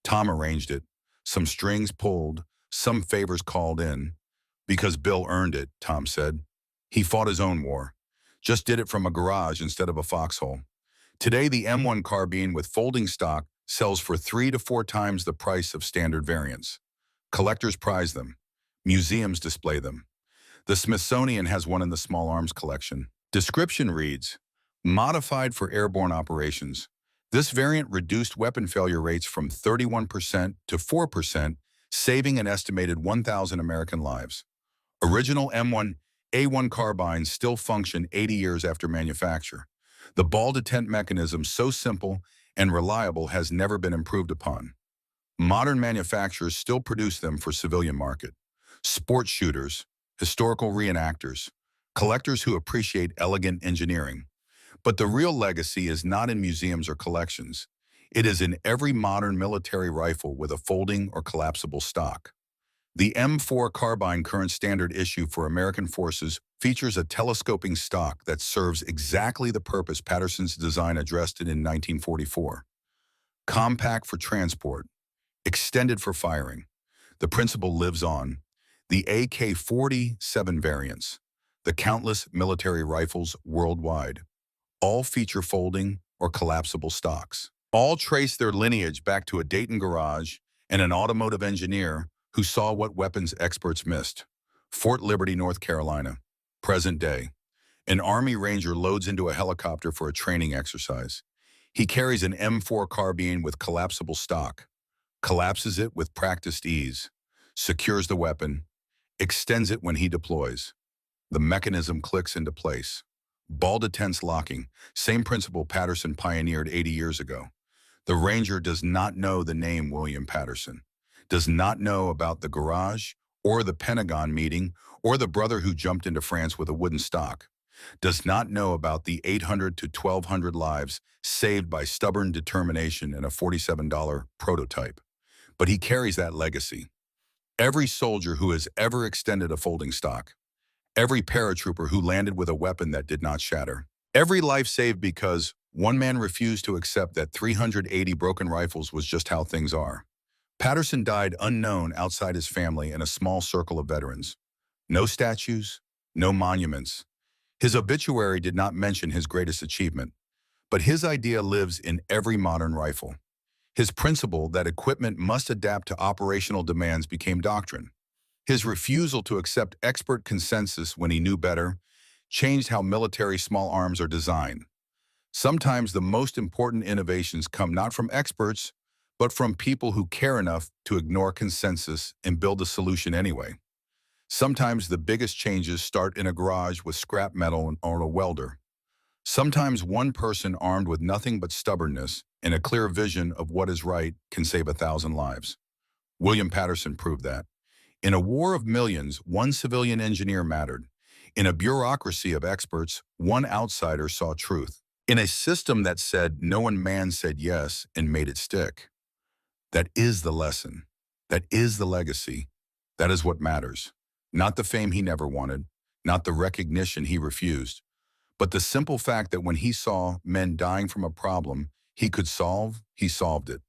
Speaker 1: Tom arranged it. Some strings pulled, some favors called in. Because Bill earned it, Tom said. He fought his own war. Just did it from a garage instead of a foxhole. Today, the M1 carbine with folding stock sells for 3 to 4 times the price of standard variants. Collectors prize them. Museums display them. The Smithsonian has one in the small arms collection. Description reads, modified for airborne operations. This variant reduced weapon failure rates from 31% to 4%, saving an estimated 1,000 American lives. Original M1A1 carbines still function 80 years after manufacture. The ball detent mechanism, so simple and reliable, has never been improved upon. Modern manufacturers still produce them for civilian market. Sport shooters, historical reenactors, collectors who appreciate elegant engineering. But the real legacy is not in museums or collections. It is in every modern military rifle with a folding or collapsible stock. The M4 carbine, current standard issue for American forces, features a telescoping stock that serves exactly the purpose Patterson's design addressed it in 1944. Compact for transport, extended for firing. The principle lives on. The AK-47 variants, the countless military rifles worldwide, all feature folding or collapsible stocks. All trace their lineage back to a Dayton garage and an automotive engineer who saw what weapons experts missed. Fort Liberty, North Carolina, present day. An Army Ranger loads into a helicopter for a training exercise. He carries an M4 carbine with collapsible stock, collapses it with practiced ease, secures the weapon, extends it when he deploys. The mechanism clicks into place. Ball detents locking, same principle Patterson pioneered 80 years ago. The Ranger does not know the name William Patterson, does not know about the garage or the Pentagon meeting or the brother who jumped into France with a wooden stock, does not know about the 800 to 1,200 lives saved by stubborn determination in a $47 prototype. But he carries that legacy. Every soldier who has ever extended a folding stock, every paratrooper who landed with a weapon that did not shatter, every life saved because one man refused to accept that 380 broken rifles was just how things are. Patterson died unknown outside his family and a small circle of veterans. No statues, no monuments. His obituary did not mention his greatest achievement, but his idea lives in every modern rifle. His principle that equipment must adapt to operational demands became doctrine. His refusal to accept expert consensus when he knew better changed how military small arms are designed. Sometimes the most important innovations come not from experts, but from people who care enough to ignore consensus and build a solution anyway. Sometimes the biggest changes start in a garage with scrap metal or a welder. Sometimes one person armed with nothing but stubbornness and a clear vision of what is right can save 1,000 lives. William Patterson proved that. In a war of millions, one civilian engineer mattered. In a bureaucracy of experts, one outsider saw truth. In a system that said no, one man said yes and made it stick. That is the lesson. That is the legacy. That is what matters. Not the fame he never wanted, not the recognition he refused, but the simple fact that when he saw men dying from a problem he could solve, he solved it.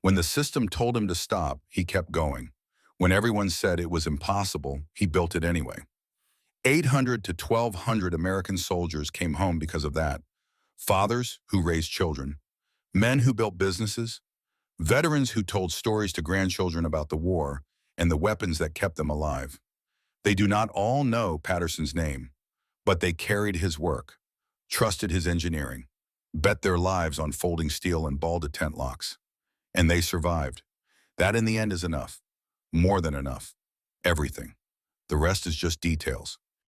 Speaker 1: When the system told him to stop, he kept going. When everyone said it was impossible, he built it anyway. 800 to 1,200 American soldiers came home because of that. Fathers who raised children, men who built businesses, veterans who told stories to grandchildren about the war and the weapons that kept them alive. They do not all know Patterson's name, but they carried his work, trusted his engineering, bet their lives on folding steel and ball tent locks. And they survived. That in the end is enough. More than enough. Everything. The rest is just details.